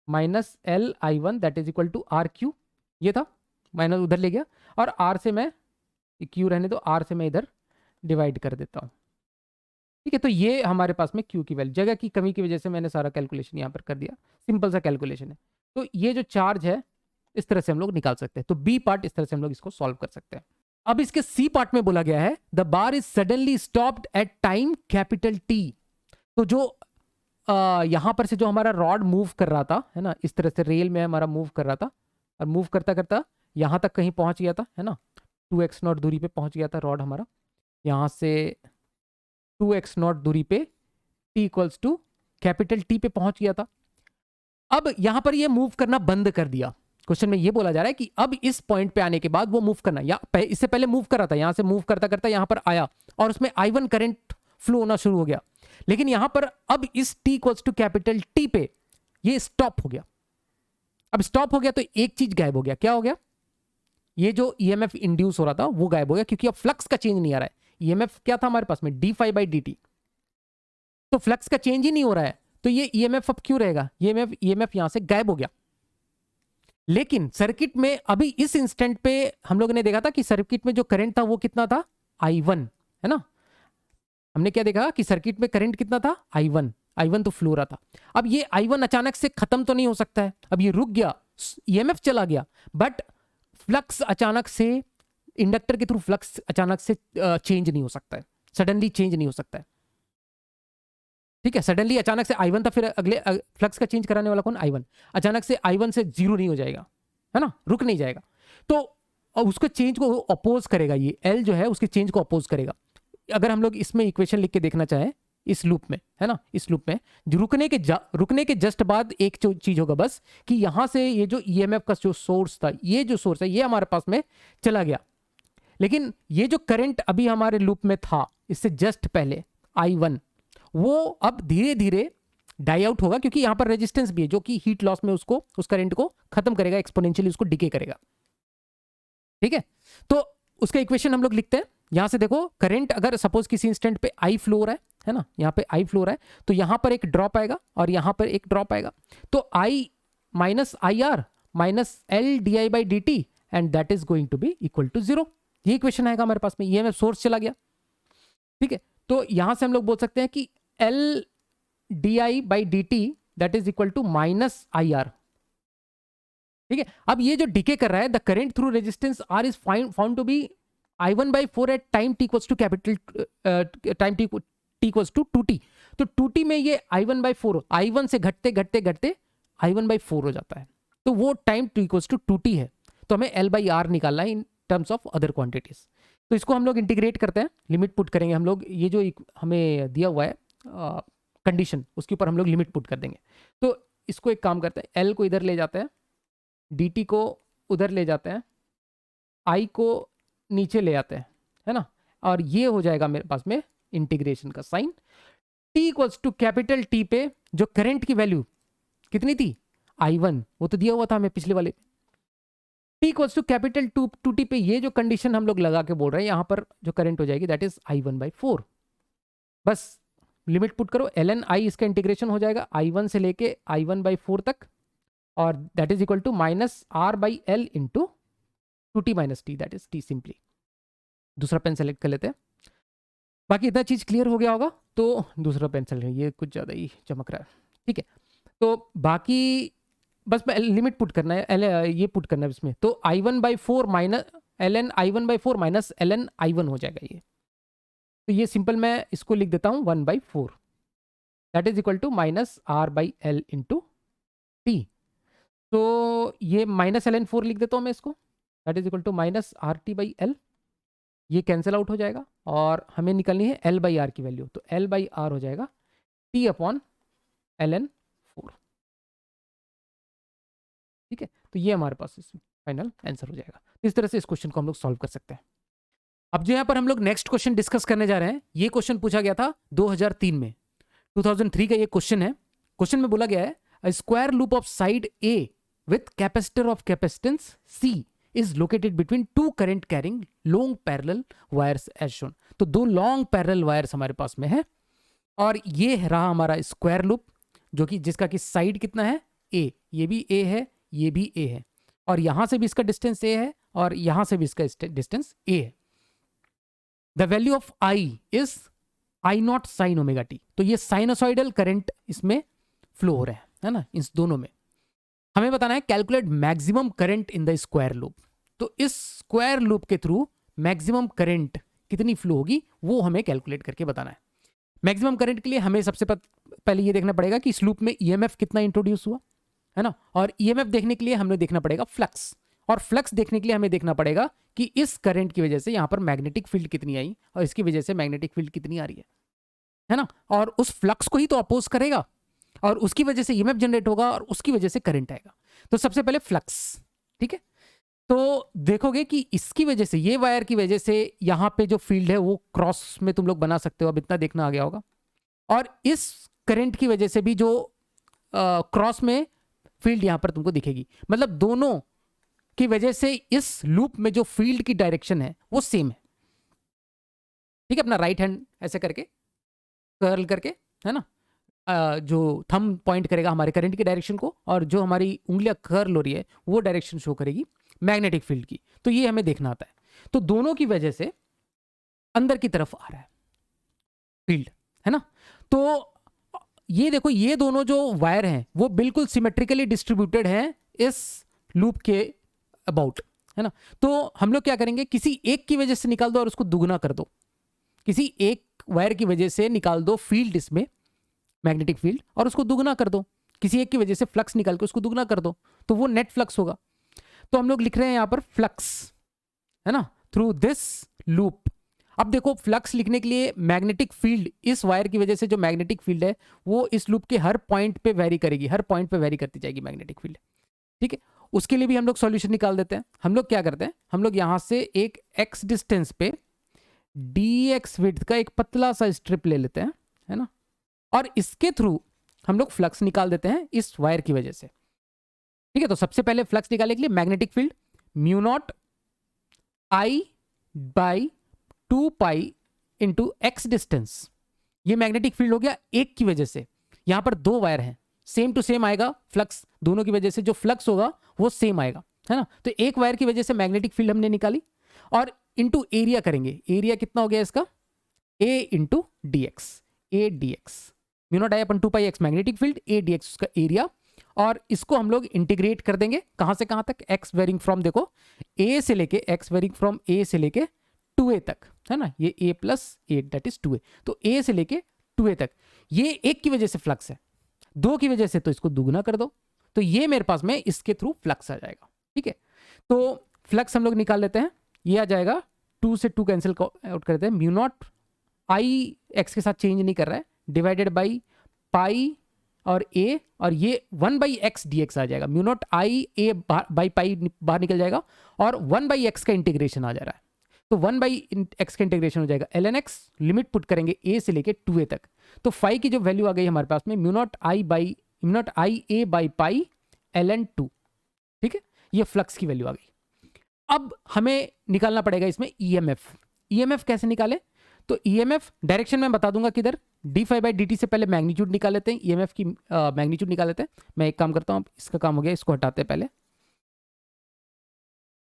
minus L I 1 that is equal to R Q, ये था माइनस उधर ले गया, और आर से मैं, क्यू रहने दो, आर से मैं इधर डिवाइड कर देता हूँ, ठीक है। तो ये हमारे पास में क्यू की वैल्यू, जगह की कमी की वजह से मैंने सारा कैलकुलेशन यहाँ पर कर दिया, सिंपल सा कैलकुलेशन है। तो ये जो चार्ज है इस तरह से हम लोग निकाल सकते हैं, तो बी पार्ट इस तरह से हम लोग इसको सॉल्व कर सकते हैं। अब इसके सी पार्ट में बोला गया है the bar is suddenly stopped at time capital T, तो जो यहां पर से जो हमारा रॉड मूव कर रहा था, है ना, इस तरह से रेल में हमारा मूव कर रहा था, और मूव करता करता यहां तक कहीं पहुंच गया था, है ना, 2x0 दूरी पे पहुंच गया था रॉड हमारा, यहां से 2x0 दूरी पे t equals to capital T पे पहुंच गया था। अब यहां पर ये मूव करना बंद कर दिया, क्वेश्चन में ये बोला जा रहा है कि अब इस पॉइंट पे आने के बाद वो मूव करना, या इससे पहले मूव कर रहा था, यहां से मूव करता करता यहां पर आया और उसमें I1 करंट फ्लो होना शुरू हो गया, लेकिन यहां पर अब इस t equals to capital T पे ये स्टॉप हो गया। अब स्टॉप हो गया तो एक चीज गायब हो गया, क्या हो गया, ये जो EMF इंड्यूस हो रहा था वो गायब हो गया, क्योंकि अब फ्लक्स का चेंज नहीं आ रहा है। EMF क्या था हमारे पास में, D phi by D T, तो फ्लक्स का चेंज ही नहीं हो रहा है, तो ये EMF अब क्यों रहेगा, EMF यहां से गायब हो गया। लेकिन सर्किट में अभी इस इंस्टेंट पे हम लोगों ने देखा था कि सर्किट में जो करंट था वो कितना था, I1, है ना, हमने क्या देखा कि सर्किट में करंट कितना था, I1 तो फ्लो रहा था। अब ये I1 अचानक से खत्म तो नहीं हो सकता है, अब ये रुक गया, EMF चला गया, बट फ्लक्स अचानक से, इंडक्टर के थ्रू फ्लक्स अचानक से चेंज नहीं हो सकता है, सडनली चेंज नहीं हो सकता है, ठीक है। सडनली अचानक से I1 था, फिर अगले फ्लक्स का चेंज कराने वाला कौन, I1, अचानक से I1 से जीरो नहीं हो जाएगा, है ना, रुक नहीं जाएगा, तो उसको चेंज को अपोज करेगा, ये L जो है उसके चेंज को अपोज करेगा। अगर हम लोग इसमें इक्वेशन लिख के देखना चाहें इस लूप में, है ना, इस लूप में रुकने के जस्ट बाद एक चीज होगा बस कि यहां से ये जो ईएमएफ का जो सोर्स था, ये जो सोर्स है ये हमारे पास में चला गया, लेकिन ये जो करंट अभी हमारे लूप में था इससे जस्ट पहले I1, वो अब धीरे धीरे डाई आउट होगा क्योंकि यहां पर रेजिस्टेंस भी है जो कि हीट लॉस में उसको, उस करंट को खत्म करेगा, एक्सपोनेंशियली उसको डिके करेगा। ठीक है, तो उसका इक्वेशन हम लोग लिखते हैं। यहां से देखो करंट अगर सपोज किसी इंस्टेंट पे आई फ्लो हो रहा है ना, यहाँ पे आई फ्लो हो रहा है, तो यहां पर एक ड्रॉप आएगा और यहां पर एक ड्रॉप आएगा, तो I minus I R minus L D I by D T and that is going to be equal to 0। ये इक्वेशन आएगा हमारे पास में, ईएमएफ सोर्स चला गया। ठीक है, तो यहां से हम लोग बोल सकते हैं कि L D I by D T that is equal to minus I R. ठीक है, अब ये जो डिके कर रहा है, the current through resistance R is found to be I1/4 at time t equals to capital time t equals to 2t। तो 2t में ये I1/4 I1 से घटते घटते घटते I1/4 हो जाता है, तो वो time t equals to 2t है। तो हमें L/R निकालना है in terms of other quantities. तो इसको हम लोग इंटीग्रेट करते हैं, लिमिट पुट करेंगे हम लोग, ये जो हमें दिया हुआ है कंडीशन उसके ऊपर हम लोग लिमिट पुट कर देंगे। तो इसको एक काम करते हैं, L को इधर ले जाते हैं, dt को उधर ले जाते हैं, I को नीचे ले आते हैं, है ना, और ये हो जाएगा मेरे पास में इंटीग्रेशन का sign. t equals to capital T पे जो करंट की वैल्यू कितनी थी I1, वो तो दिया हुआ था हमें पिछले वाले, t equals to capital 2t पे ये जो कंडीशन हम लोग लगा के बोल रहे हैं, यहां पर जो करंट हो जाएगी दैट इज I1/4। बस लिमिट पुट करो, ln I इसका इंटीग्रेशन हो जाएगा I1 से लेके I1/4 तक, और that is equal to minus R/L into 2t minus T, that is t simply. दूसरा पेन सेलेक्ट कर लेते हैं, बाकी इतना चीज क्लियर हो गया होगा। तो दूसरा पेन सेलेक्ट, ये कुछ ज्यादा ही चमक रहा है। ठीक है, तो बाकी बस लिमिट पुट करना है, ये पुट करना है इसमें, तो I1/4 minus ln I1/4 minus ln I1 हो जाएगा ये। तो ये सिंपल मैं इसको लिख देता हूँ 1/4, that is equal to minus R/L into T. तो ये माइनस ln4 लिख देता हूँ मैं इसको, that is equal to minus RT/L। ये कैंसिल आउट हो जाएगा और हमें निकलनी है L/R की वैल्यू, तो L/R हो जाएगा T/ln4। ठीक है, तो ये हमारे पास फाइनल आंसर हो जाएगा। इस तरह से इस क्वेश्चन को हम लोग सॉल्व कर सकते हैं। अब जो यहाँ पर हम लोग नेक्स्ट क्वेश्चन डिस्कस करने जा रहे हैं, ये क्वेश्चन पूछा गया था 2003 में, 2003 का ये क्वेश्चन है। क्वेश्चन में बोला गया है a square loop of side A with capacitor of capacitance C is located between two current carrying long parallel wires as shown। तो दो लॉन्ग पैरेलल वायर्स हमारे पास में है, और ये रहा हमारा स्क्वायर लूप जो कि जिसका कि साइड कितना है A, ये भी A है, ये भी A है, और यहां से भी इसका डिस्टेंस A है, और यहां से भी इसका डिस्टेंस A है। The value of I is I0 sin omega t। तो ये साइनोसॉइडल करंट इसमें फ्लो हो रहा है ना, इस दोनों में। हमें बताना है calculate maximum current in the square loop. तो इस स्क्वायर लूप के थ्रू मैक्सिमम करंट कितनी फ्लो होगी वो हमें कैलकुलेट करके बताना है। मैक्सिमम करंट के लिए हमें सबसे पहले ये देखना पड़ेगा कि इस लूप में ईएमएफ कितना इंट्रोड्यूस हुआ, है ना, और ईएमएफ देखने के लिए हमें देखना पड़ेगा फ्लक्स, और फ्लक्स देखने के लिए हमें देखना पड़ेगा कि इस करंट की वजह से यहाँ पर मैग्नेटिक फील्ड कितनी आई और इसकी वजह से मैग्नेटिक फील्ड कितनी आ रही है ना, और उस फ्लक्स को ही तो अपोज करेगा और उसकी वजह से ईएमएफ जनरेट होगा और उसकी वजह से करंट आएगा। तो सबसे पहले फ्लक्स, ठीक है, तो देखोगे कि इसकी वजह से, ये वायर की वजह से यहाँ पे जो फील्ड है वो क्रॉस में तुम लोग बना सकते हो, अब इतना देखना आ गया होगा, और इस करंट की वजह से भी जो क्रॉस में फील्ड यहाँ पर तुमको दिखेगी, मतलब दोनों की वजह से इस लूप में जो फील्ड की डायरेक्शन है वो सेम है। ठीक है, अपना राइट हैंड ऐसे करके कर्ल करके, है ना, जो थंब पॉइंट करेगा हमारे करंट की डायरेक्शन को, और जो हमारी उंगलियां कर्ल हो रही है वो डायरेक्शन शो करेगी मैग्नेटिक फील्ड की। तो ये हमें देखना आता है। तो दोनों की वजह से अंदर की तरफ आ रहा है फील्ड, है ना। तो ये देखो, ये दोनों जो वायर हैं वो बिल्कुल सिमेट्रिकली डिस्ट्रीब्यूटेड हैं इस लूप के अबाउट, है ना। तो हम लोग क्या करेंगे, किसी एक की वजह से निकाल दो और उसको दुगना कर दो, किसी एक वायर की वजह से निकाल दो फील्ड इसमें मैग्नेटिक फील्ड और उसको दुगना कर दो, किसी एक की वजह से फ्लक्स निकाल के उसको दुगना कर दो, तो वो नेट फ्लक्स होगा। तो हम लोग लिख रहे हैं यहाँ पर फ्लक्स, है ना, थ्रू दिस लूप अब देखो फ्लक्स लिखने के लिए मैग्नेटिक फील्ड, इस वायर की वजह से जो मैग्नेटिक फील्ड है वो इस लूप के हर पॉइंट पे वेरी करेगी, हर पॉइंट पे वेरी करती जाएगी मैग्नेटिक फील्ड, ठीक है। उसके लिए भी हम लोग सॉल्यूशन निकाल देते हैं। हम लोग क्या करते हैं, हम लोग यहां से एक एक्स डिस्टेंस पे डी एक्स विड्थ का एक पतला सा स्ट्रिप ले लेते हैं, है ना, और इसके थ्रू हम लोग फ्लक्स निकाल देते हैं इस वायर की वजह से, ठीक है। तो सबसे पहले फ्लक्स निकालने के लिए magnetic field mu not I by 2 pi into x distance, ये मैग्नेटिक फील्ड हो गया एक की वजह से। यहां पर दो वायर हैं, सेम टू सेम आएगा फ्लक्स, दोनों की वजह से जो फ्लक्स होगा वो सेम आएगा, है ना। तो एक वायर की वजह से मैग्नेटिक फील्ड हमने निकाली, और इंटू एरिया करेंगे। एरिया कितना हो गया इसका, A into D X, A D X, mu not I upon 2 pi X magnetic field, A D X उसका एरिया। और इसको हम लोग इंटीग्रेट कर देंगे कहां से कहां तक, एक्स वेरिंग फ्रॉम, देखो ए से लेके, एक्स वेरिंग फ्रॉम ए से लेके 2a तक, है ना, ये a plus A that is 2a, तो a से लेके 2a तक। ये एक की वजह से फ्लक्स है, दो की वजह से तो इसको दुगना कर दो, तो ये मेरे पास में इसके थ्रू फ्लक्स आ जाएगा, ठीक है। तो फ्लक्स हम लोग निकाल लेते हैं, ये आ जाएगा 2 से 2 कैंसिल आउट करते हैं, म्यू नॉट आई एक्स के साथ चेंज नहीं कर रहा है, डिवाइडेड बाई पाई और a, और ये 1/x dx आ जाएगा, mu not I A by pi बाहर निकल जाएगा, और 1/x का इंटीग्रेशन आ जा रहा है, तो 1/x का इंटीग्रेशन हो जाएगा ln x, लिमिट पुट करेंगे a से लेके 2a तक। तो फाई की जो वैल्यू आ गई हमारे पास में, mu not I A by pi ln 2, ठीक है, ये फ्लक्स की वैल्यू आ गई। अब हमें निकालना पड़ेगा इसमें ईएमएफ। ईएमएफ कैसे निकाले, तो ईएमएफ डायरेक्शन में बता दूंगा किधर, D phi by D T से पहले मैग्नीट्यूड निकाल लेते हैं, ईएमएफ की मैग्नीट्यूड निकाल लेते हैं। मैं एक काम करता हूँ, इसका काम हो गया, इसको हटाते हैं पहले,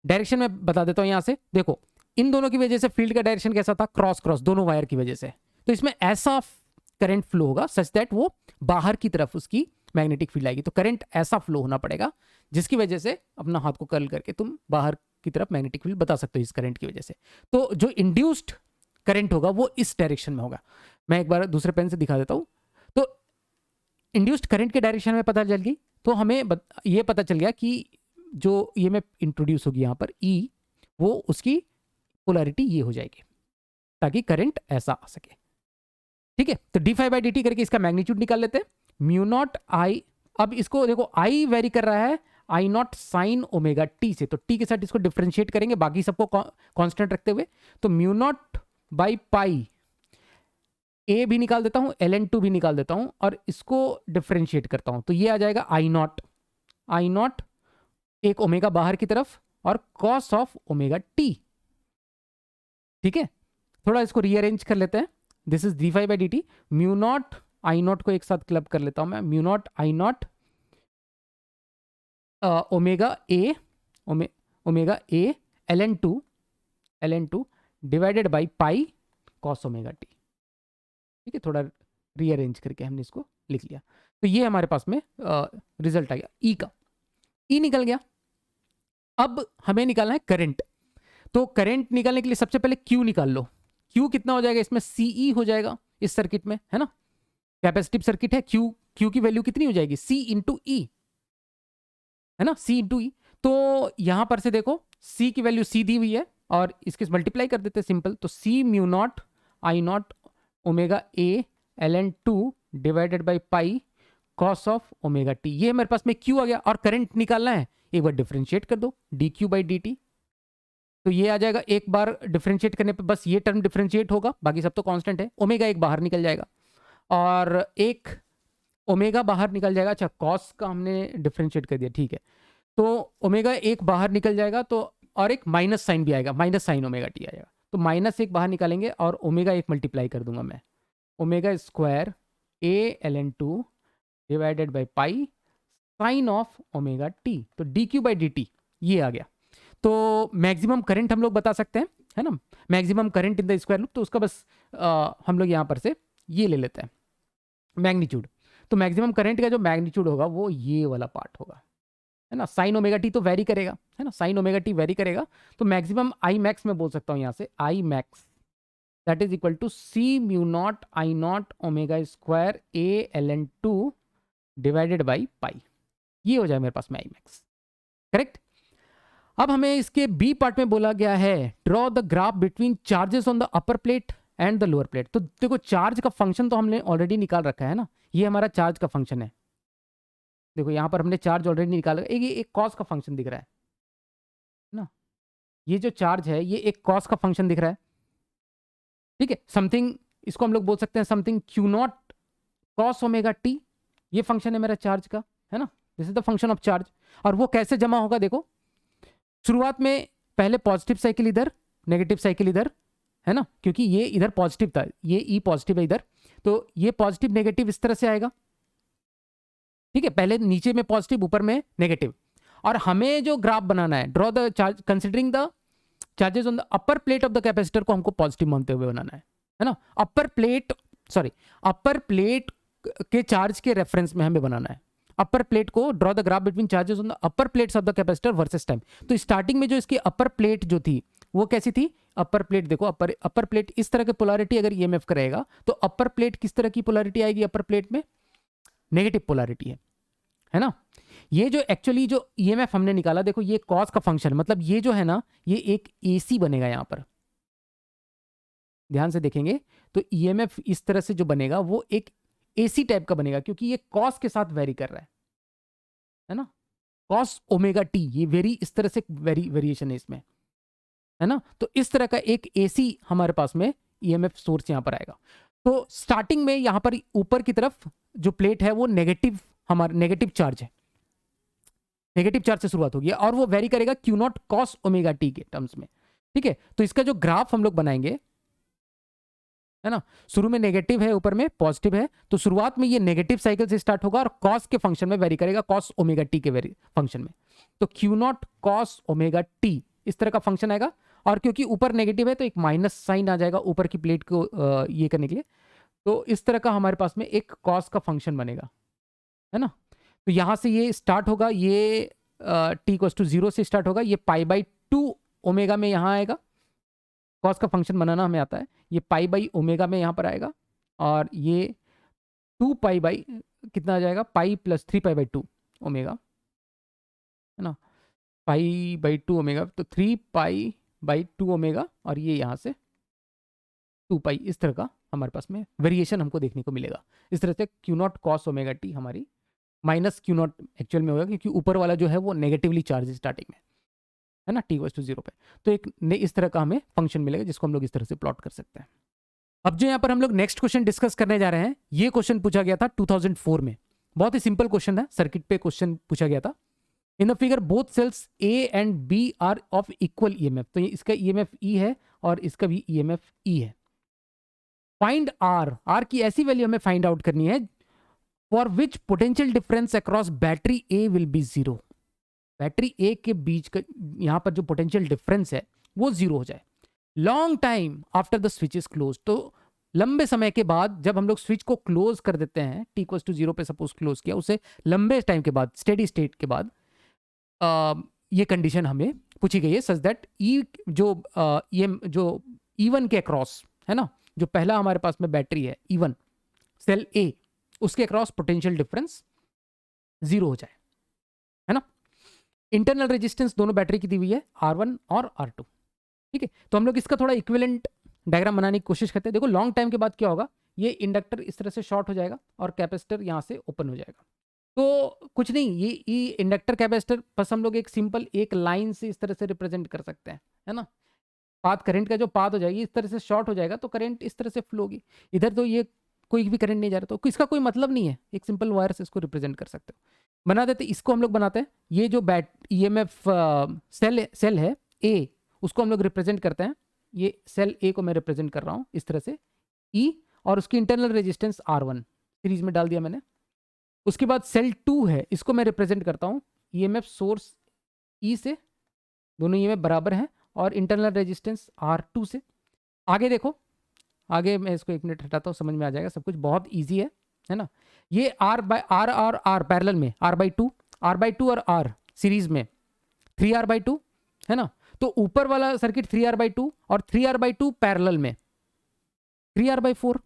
डायरेक्शन में बता देता हूँ। यहां से देखो, इन दोनों की वजह से फील्ड का डायरेक्शन कैसा था, क्रॉस क्रॉस, दोनों वायर की वजह से, तो इसमें ऐसा करंट फ्लो होगा सच दैट वो बाहर की तरफ उसकी मैग्नेटिक फील्ड आएगी। तो करंट ऐसा फ्लो होना पड़ेगा जिसकी वजह से अपना हाथ को कर्ल करके तुम बाहर की तरफ मैग्नेटिक फील्ड बता सकते हो इस करंट की वजह से। तो जो इंड्यूस्ड करंट होगा वो इस डायरेक्शन में होगा। मैं एक बार दूसरे पेन से दिखा देता हूं। तो इंड्यूस्ड करंट के डायरेक्शन में पता चल गई, तो हमें ये पता चल गया कि जो ये में इंट्रोड्यूस होगी यहाँ पर ई, वो उसकी पोलैरिटी ये हो जाएगी ताकि करंट ऐसा आ सके, ठीक है। तो D phi by D T करके इसका मैग्नीट्यूड निकाल लेते हैं, म्यू नॉट आई, अब इसको देखो आई वेरी कर रहा है आई नॉट साइन ओमेगा टी से, तो टी के साथ इसको डिफ्रेंशिएट करेंगे बाकी सबको कांस्टेंट रखते हुए, तो म्यू नॉट बाई पाई ए भी निकाल देता हूं, ln 2 भी निकाल देता हूं, और इसको डिफ्रेंशिएट करता हूं, तो ये आ जाएगा आई नॉट एक ओमेगा बाहर की तरफ और कॉस ऑफ ओमेगा टी, ठीक है। थोड़ा इसको रीअरेंज कर लेते हैं, this is D phi by D T, mu not I not को एक साथ क्लब कर लेता हूं मैं, mu not I not omega A ln 2 divided by pi cos omega T, ठीक है। थोड़ा रीअरेंज करके हमने इसको लिख लिया, तो ये हमारे पास में रिजल्ट आ गया ई का, ई निकल गया। अब हमें निकालना है करंट, तो करंट निकालने के लिए सबसे पहले क्यू निकाल लो। क्यू कितना हो जाएगा इसमें, सीई हो जाएगा इस सर्किट में, है ना, कैपेसिटिव सर्किट है, क्यू की वैल्यू कितनी हो जाएगी, सी इंटू ई, है ना, सी इंटू ई। तो यहां पर से देखो सी की वैल्यू सी दी हुई है और इसके मल्टीप्लाई कर देते हैं सिंपल, तो C mu not I not omega A ln 2 divided by pi cos of omega T, ये मेरे पास में क्यू आ गया। और करंट निकालना है, एक बार डिफरेंशिएट कर दो, D Q by D T, तो ये आ जाएगा, एक बार डिफरेंशिएट करने पे बस ये टर्म डिफरेंशिएट होगा, बाकी सब तो कांस्टेंट है, ओमेगा एक बाहर निकल जाएगा और एक ओमेगा बाहर निकल जाएगा। अच्छा, कॉस का हमने डिफरेंशिएट कर दिया, ठीक है, तो ओमेगा एक बाहर निकल जाएगा, तो और एक माइनस साइन भी आएगा, माइनस साइन ओमेगा टी आएगा, तो माइनस एक बाहर निकालेंगे और ओमेगा एक मल्टीप्लाई कर दूंगा मैं, omega square A ln 2 divided by pi sine of omega T, तो D Q by D T ये आ गया। तो मैक्सिमम करंट हम लोग बता सकते हैं, है ना, maximum current in the square loop, तो उसका बस हम लोग यहाँ पर से ये ले लेते हैं मैग्नीट्यूड। तो मैक्सिमम करंट का जो मैग्नीट्यूड होगा वो ये वाला पार्ट होगा, है ना, साइन ओमेगा टी तो वेरी करेगा, है ना, साइन ओमेगा टी वेरी करेगा, तो मैक्सिमम आई मैक्स में बोल सकता हूँ यहाँ से, I max that is equal to C mu not I not omega square A ln 2 divided by pi, ये हो जाए मेरे पास में आई मैक्स, करेक्ट। अब हमें इसके बी पार्ट में बोला गया है draw the graph between charges on the upper plate and the lower plate. तो देखो चार्ज का फंक्शन तो हमने ऑलरेडी निकाल रखा है ना, ये हमारा चार्ज का फंक्शन है। देखो यहाँ पर हमने चार्ज ऑलरेडी निकाला, एक कॉस का फंक्शन दिख रहा है ना, ये जो चार्ज है ये एक कॉस का फंक्शन दिख रहा है, ठीक है। समथिंग, इसको हम लोग बोल सकते हैं something Q not cos omega T, ये फंक्शन है मेरा चार्ज का, है ना, this is the function of charge. और वो कैसे जमा होगा, देखो शुरुआत में पहले पॉजिटिव साइकिल इधर, नेगेटिव साइकिल इधर, है ना, क्योंकि ये इधर पॉजिटिव था, ये ई पॉजिटिव है इधर, तो ये पॉजिटिव नेगेटिव इस तरह से आएगा, ठीक है। पहले नीचे में पॉजिटिव, ऊपर में नेगेटिव। और हमें जो ग्राफ बनाना है, draw the charge considering the charges on the upper plate of the capacitor, को हमको पॉजिटिव मानते हुए बनाना है ना। अपर प्लेट के चार्ज के रेफरेंस में हमें बनाना है। अपर प्लेट को draw the graph between charges on the upper plates of the capacitor versus time. तो स्टार्टिंग में जो इसकी अपर प्लेट जो थी वो कैसी थी, अपर प्लेट देखो, अपर प्लेट इस तरह की पोलैरिटी अगर ईएमएफ करेगा तो अपर प्लेट किस तरह की पोलैरिटी आएगी, अपर प्लेट में नेगेटिव पोलैरिटी है ना। ये जो एक्चुअली जो ईएमएफ हमने निकाला, देखो ये कॉस का फंक्शन, मतलब ये जो है ना ये एक एसी बनेगा यहाँ पर, ध्यान से देखेंगे तो ईएमएफ इस तरह से जो बनेगा वो एक एसी टाइप का बनेगा, क्योंकि ये कॉस के साथ वेरी कर रहा है ना, कॉस ओमेगा टी, ये वेरी इस तरह से वेरिएशन है इसमें, है ना। तो इस तरह का एक एसी हमारे पास में ईएमएफ सोर्स यहाँ पर आएगा। तो स्टार्टिंग में यहाँ पर ऊपर की तरफ जो प्लेट है वो नेगेटिव, हमारा नेगेटिव चार्ज है, नेगेटिव चार्ज से शुरुआत होगी और वो वेरी करेगा Q not cos omega T के टर्म्स में, ठीक है। तो इसका जो ग्राफ हम लोग बनाएंगे, है ना, शुरू में नेगेटिव है, ऊपर में पॉजिटिव है, तो शुरुआत में ये नेगेटिव साइकिल से स्टार्ट होगा और कॉस के फंक्शन में वेरी करेगा, कॉस ओमेगा टी के वेरी फंक्शन में। तो Q not cos omega T इस तरह का फंक्शन आएगा, और क्योंकि ऊपर नेगेटिव है तो एक माइनस साइन आ जाएगा ऊपर की प्लेट को ये करने के लिए। तो इस तरह का हमारे पास में एक कॉस का फंक्शन बनेगा, है ना। तो यहाँ से ये स्टार्ट होगा, ये टी इक्वल्स टू 0 से स्टार्ट होगा, ये पाई बाई 2 ओमेगा में यहाँ आएगा, कॉस का फंक्शन बनाना हमें आता है, ये पाई बाई ओमेगा में यहाँ पर आएगा, और ये 2 पाई बाई कितना आ जाएगा, pi plus 3 pi by 2 omega, है ना, पाई बाई 2 ओमेगा, तो 3 पाई बाई 2 ओमेगा, और ये यहाँ से 2 पाई, इस तरह का हमारे पास में वेरिएशन हमको देखने को मिलेगा। इस तरह से Q not cos omega T हमारी माइनस क्यू नॉट एक्चुअल में होगा, क्योंकि ऊपर वाला जो है वो नेगेटिवली चार्ज स्टार्टिंग में, है ना, टी इक्वल्स टू 0 पे। तो एक इस तरह का हमें फंक्शन मिलेगा जिसको हम लोग इस तरह से प्लॉट कर सकते हैं। अब जो यहाँ पर हम लोग नेक्स्ट क्वेश्चन डिस्कस करने जा रहे हैं, ये क्वेश्चन पूछा गया था 2004 में, बहुत ही सिंपल क्वेश्चन है, सर्किट पे क्वेश्चन पूछा गया था। In the figure both cells A and B are of equal EMF, तो इसका ईएमएफ ई है और इसका भी ईएमएफ ई है। फाइंड आर की ऐसी वैल्यू हमें फाइंड आउट करनी है for which potential difference across battery A will be 0, battery A के बीच का यहाँ पर जो पोटेंशियल डिफरेंस है वो 0 हो जाए। Long time after the switch is close, तो लंबे समय के बाद जब हम लोग स्विच को क्लोज कर देते हैं, टी इक्वल्स टू 0 पे सपोज क्लोज किया, उसे लंबे टाइम के बाद, स्टेडी स्टेट के बाद ये कंडीशन हमें पूछी गई है, सच दैट ई जो E1 के अक्रॉस, है ना, जो पहला हमारे पास में बैटरी है E1 सेल ए, उसके अक्रॉस पोटेंशियल डिफरेंस 0 हो जाए, है ना। इंटरनल रेजिस्टेंस दोनों बैटरी की दी हुई है R1 और R2, ठीक है। तो हम लोग इसका थोड़ा इक्विवेलेंट डायग्राम बनाने की कोशिश करते हैं। देखो लॉन्ग टाइम के बाद क्या होगा, ये इंडक्टर इस तरह से शॉर्ट हो जाएगा और कैपेसिटर यहाँ से ओपन हो जाएगा। तो कुछ नहीं, ये इंडक्टर कैपेसिटर बस हम लोग एक सिंपल एक लाइन से इस तरह से रिप्रेजेंट कर सकते हैं, है ना। पाथ, करंट का जो पाथ हो जाएगी इस तरह से शॉर्ट हो जाएगा, तो करंट इस तरह से फ्लो होगी इधर, तो ये कोई भी करंट नहीं जा रहा, तो इसका कोई मतलब नहीं है, एक सिंपल वायर से इसको रिप्रेजेंट कर सकते हो। बना देते, इसको हम लोग बनाते हैं, ये जो ईएमएफ सेल है ए, उसको हम लोग रिप्रेजेंट करते हैं, ये सेल ए को मैं रिप्रेजेंट कर रहा हूँ इस तरह से ई, और उसकी इंटरनल रेजिस्टेंस R1 सीरीज में डाल दिया मैंने। उसके बाद सेल 2 है, इसको मैं रिप्रेजेंट करता हूँ ईएमएफ सोर्स ई से, दोनों ईएमएफ बराबर हैं, और इंटरनल रेजिस्टेंस R2 से। आगे देखो, आगे मैं इसको 1 मिनट हटाता हूँ, समझ में आ जाएगा सब कुछ, बहुत ईजी है ना। ये R बाई आर और R पैरेलल में R/2 और R सीरीज में 3R/2, है ना। तो ऊपर वाला सर्किट 3R/2 और 3R/2 पैरेलल में 3R/4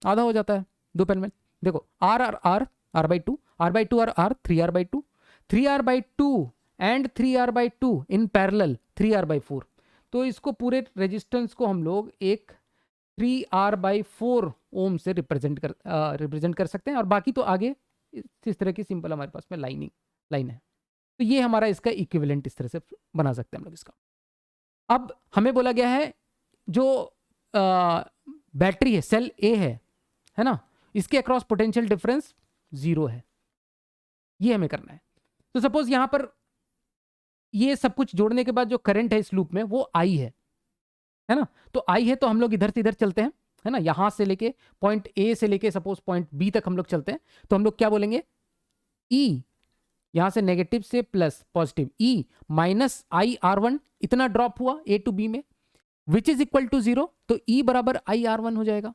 आधा हो जाता है दो पैरेलल में। देखो R और R R/2 R/2 और R 3R/2 3R/2 and 3R/2 in parallel 3R/4। तो इसको पूरे रेजिस्टेंस को हम लोग एक 3R/4 ओम से रिप्रेजेंट कर सकते हैं, और बाकी तो आगे इस तरह की सिंपल हमारे पास में लाइन है। तो ये हमारा इसका इक्विवेलेंट इस तरह से बना सकते हैं हम लोग इसका। अब हमें बोला गया है जो बैटरी है, सेल ए है ना, इसके अक्रॉस पोटेंशियल डिफरेंस 0 है, ये हमें करना है। तो सपोज यहां पर ये सब कुछ जोड़ने के बाद जो करंट है इस लूप में वो आई है ना। तो आई है तो हम लोग इधर से इधर चलते हैं, है ना, यहां से लेके पॉइंट ए से लेके सपोज पॉइंट बी तक हम लोग चलते हैं। तो हम लोग क्या बोलेंगे, ई, यहां से नेगेटिव से plus positive, E minus IR1 इतना ड्रॉप हुआ ए टू बी में, विच इज इक्वल टू 0। तो ई बराबर IR1 हो जाएगा।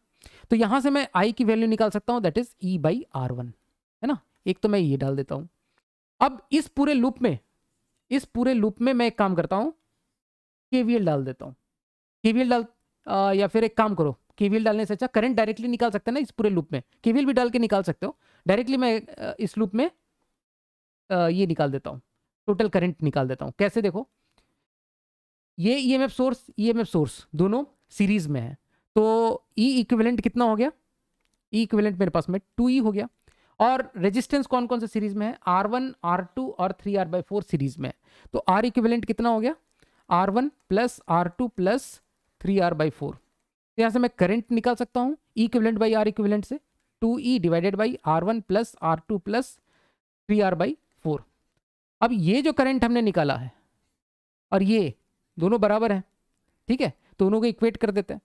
तो यहां से मैं आई की वैल्यू निकाल सकता हूं, दैट इज E/R1, है ना। एक तो मैं ये डाल देता हूं। अब इस पूरे लूप में मैं एक काम करता हूं, KVL डाल देता हूं। KVL डाल या फिर एक काम करो, KVL डालने से अच्छा करंट डायरेक्टली निकाल सकते हैं ना इस पूरे लूप में, KVL भी डाल के निकाल सकते हो डायरेक्टली। मैं इस लूप में ये निकाल देता हूं, टोटल करंट निकाल देता हूं। कैसे, देखो ये EMF सोर्स दोनों सीरीज में है, तो E इक्विवेलेंट कितना हो गया, E इक्विवेलेंट मेरे पास में 2E हो गया। और रेजिस्टेंस कौन कौन से सीरीज में है, R1, R2 और 3R/4 सीरीज में है। तो R इक्विवेलेंट कितना हो गया, R1 plus R2 plus 3R/4। तो यहाँ से मैं करंट निकाल सकता हूँ E equivalent by R equivalent से, 2E divided by R1 plus R2 plus 3R/4। अब ये जो करंट हमने निकाला है और ये दोनों बराबर है, ठीक है, दोनों को इक्वेट कर देते हैं।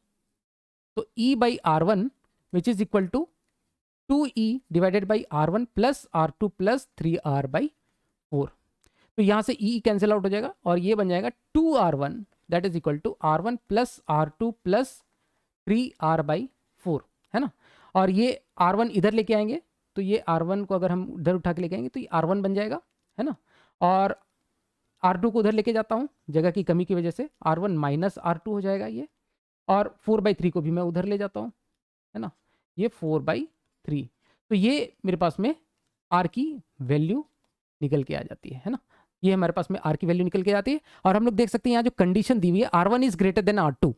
तो E/R1 which is equal to 2E divided by R1 plus R2 plus 3R/4। तो यहां से E कैंसिल आउट हो जाएगा और ये बन जाएगा 2R1 that is equal to R1 plus R2 plus 3R/4, है ना। और ये R1 इधर लेके आएंगे, तो ये R1 को अगर हम इधर उठा के लेके आएंगे तो ये R1 बन जाएगा, है ना। और R2 को उधर लेके जाता हूँ जगह की कमी की वजह से, R1 माइनस R2 हो जाएगा ये। और 4/3 को भी मैं उधर ले जाता हूँ, है ना, ये 4/3। तो ये मेरे पास में R की वैल्यू निकल के आ जाती है ना। ये हमारे पास में R की वैल्यू निकल के आती है। और हम लोग देख सकते हैं यहाँ जो कंडीशन दी हुई है, R1 is greater than R2,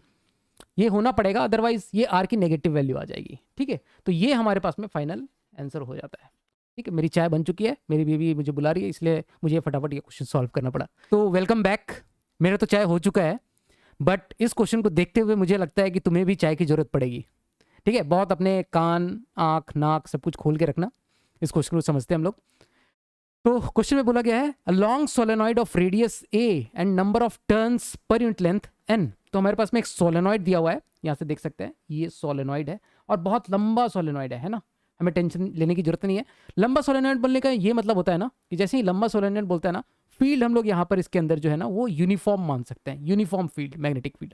ये होना पड़ेगा, अदरवाइज ये R की नेगेटिव वैल्यू आ जाएगी, ठीक है। तो ये हमारे पास में फाइनल आंसर हो जाता है, ठीक है। मेरी चाय बन चुकी है, मेरी बीवी मुझे बुला रही है, इसलिए मुझे फटाफट ये क्वेश्चन सॉल्व करना पड़ा। तो वेलकम बैक, मेरा तो चाय हो चुका है, बट इस क्वेश्चन को देखते हुए मुझे लगता है कि तुम्हें भी चाय की जरूरत पड़ेगी, ठीक है। बहुत अपने कान, आँख, नाक सब कुछ खोल के रखना, इस क्वेश्चन को समझते हैं हम लोग। तो क्वेश्चन में बोला गया है a long solenoid of radius A and number of turns per unit length N। तो हमारे पास में एक सोलेनॉइड दिया हुआ है, यहाँ से देख सकते हैं ये सोलेनॉइड है और बहुत लंबा सोलेनॉइड है ना। हमें टेंशन लेने की जरूरत नहीं है। लंबा सोलेनॉइड बोलने का ये मतलब होता है ना कि जैसे ही लंबा सोलेनॉइड बोलते हैं ना, फील्ड हम लोग यहाँ पर इसके अंदर जो है ना वो यूनिफॉर्म मान सकते हैं, यूनिफॉर्म फील्ड, मैग्नेटिक फील्ड,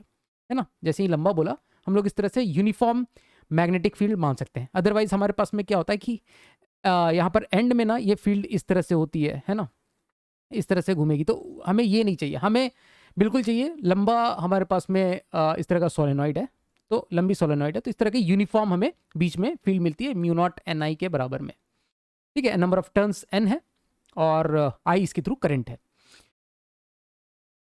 है ना। जैसे ही लंबा बोला हम लोग इस तरह से यूनिफॉर्म मैग्नेटिक फील्ड मान सकते हैं। अदरवाइज हमारे पास में क्या होता है कि यहाँ पर एंड में ना ये फील्ड इस तरह से होती है ना, इस तरह से घूमेगी। तो हमें ये नहीं चाहिए, हमें बिल्कुल चाहिए लंबा, हमारे पास में इस तरह का सोलेनॉइड है, तो लंबी सोलेनॉइड है, तो इस तरह की यूनिफॉर्म हमें बीच में फील्ड मिलती है μ0 Ni के बराबर में, ठीक है। नंबर ऑफ टर्न्स N है और I इसके थ्रू करंट है।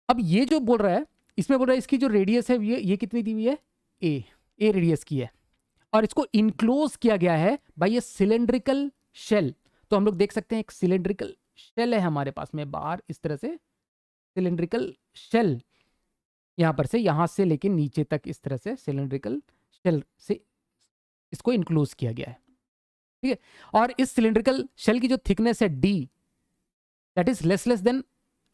अब ये जो बोल रहा है, इसमें बोल रहा है इसकी जो रेडियस है ये कितनी दी हुई है, A रेडियस की है, और इसको इनक्लोज किया गया है बाय ए सिलेंड्रिकल शेल। तो हम लोग देख सकते हैं एक सिलेंड्रिकल शेल है हमारे पास में बाहर, इस तरह से सिलेंड्रिकल शेल, यहां पर से यहां से लेके नीचे तक इस तरह से सिलेंड्रिकल शेल से इसको इनक्लोज किया गया है, ठीक है। और इस सिलेंड्रिकल शेल की जो थिकनेस है D that is less than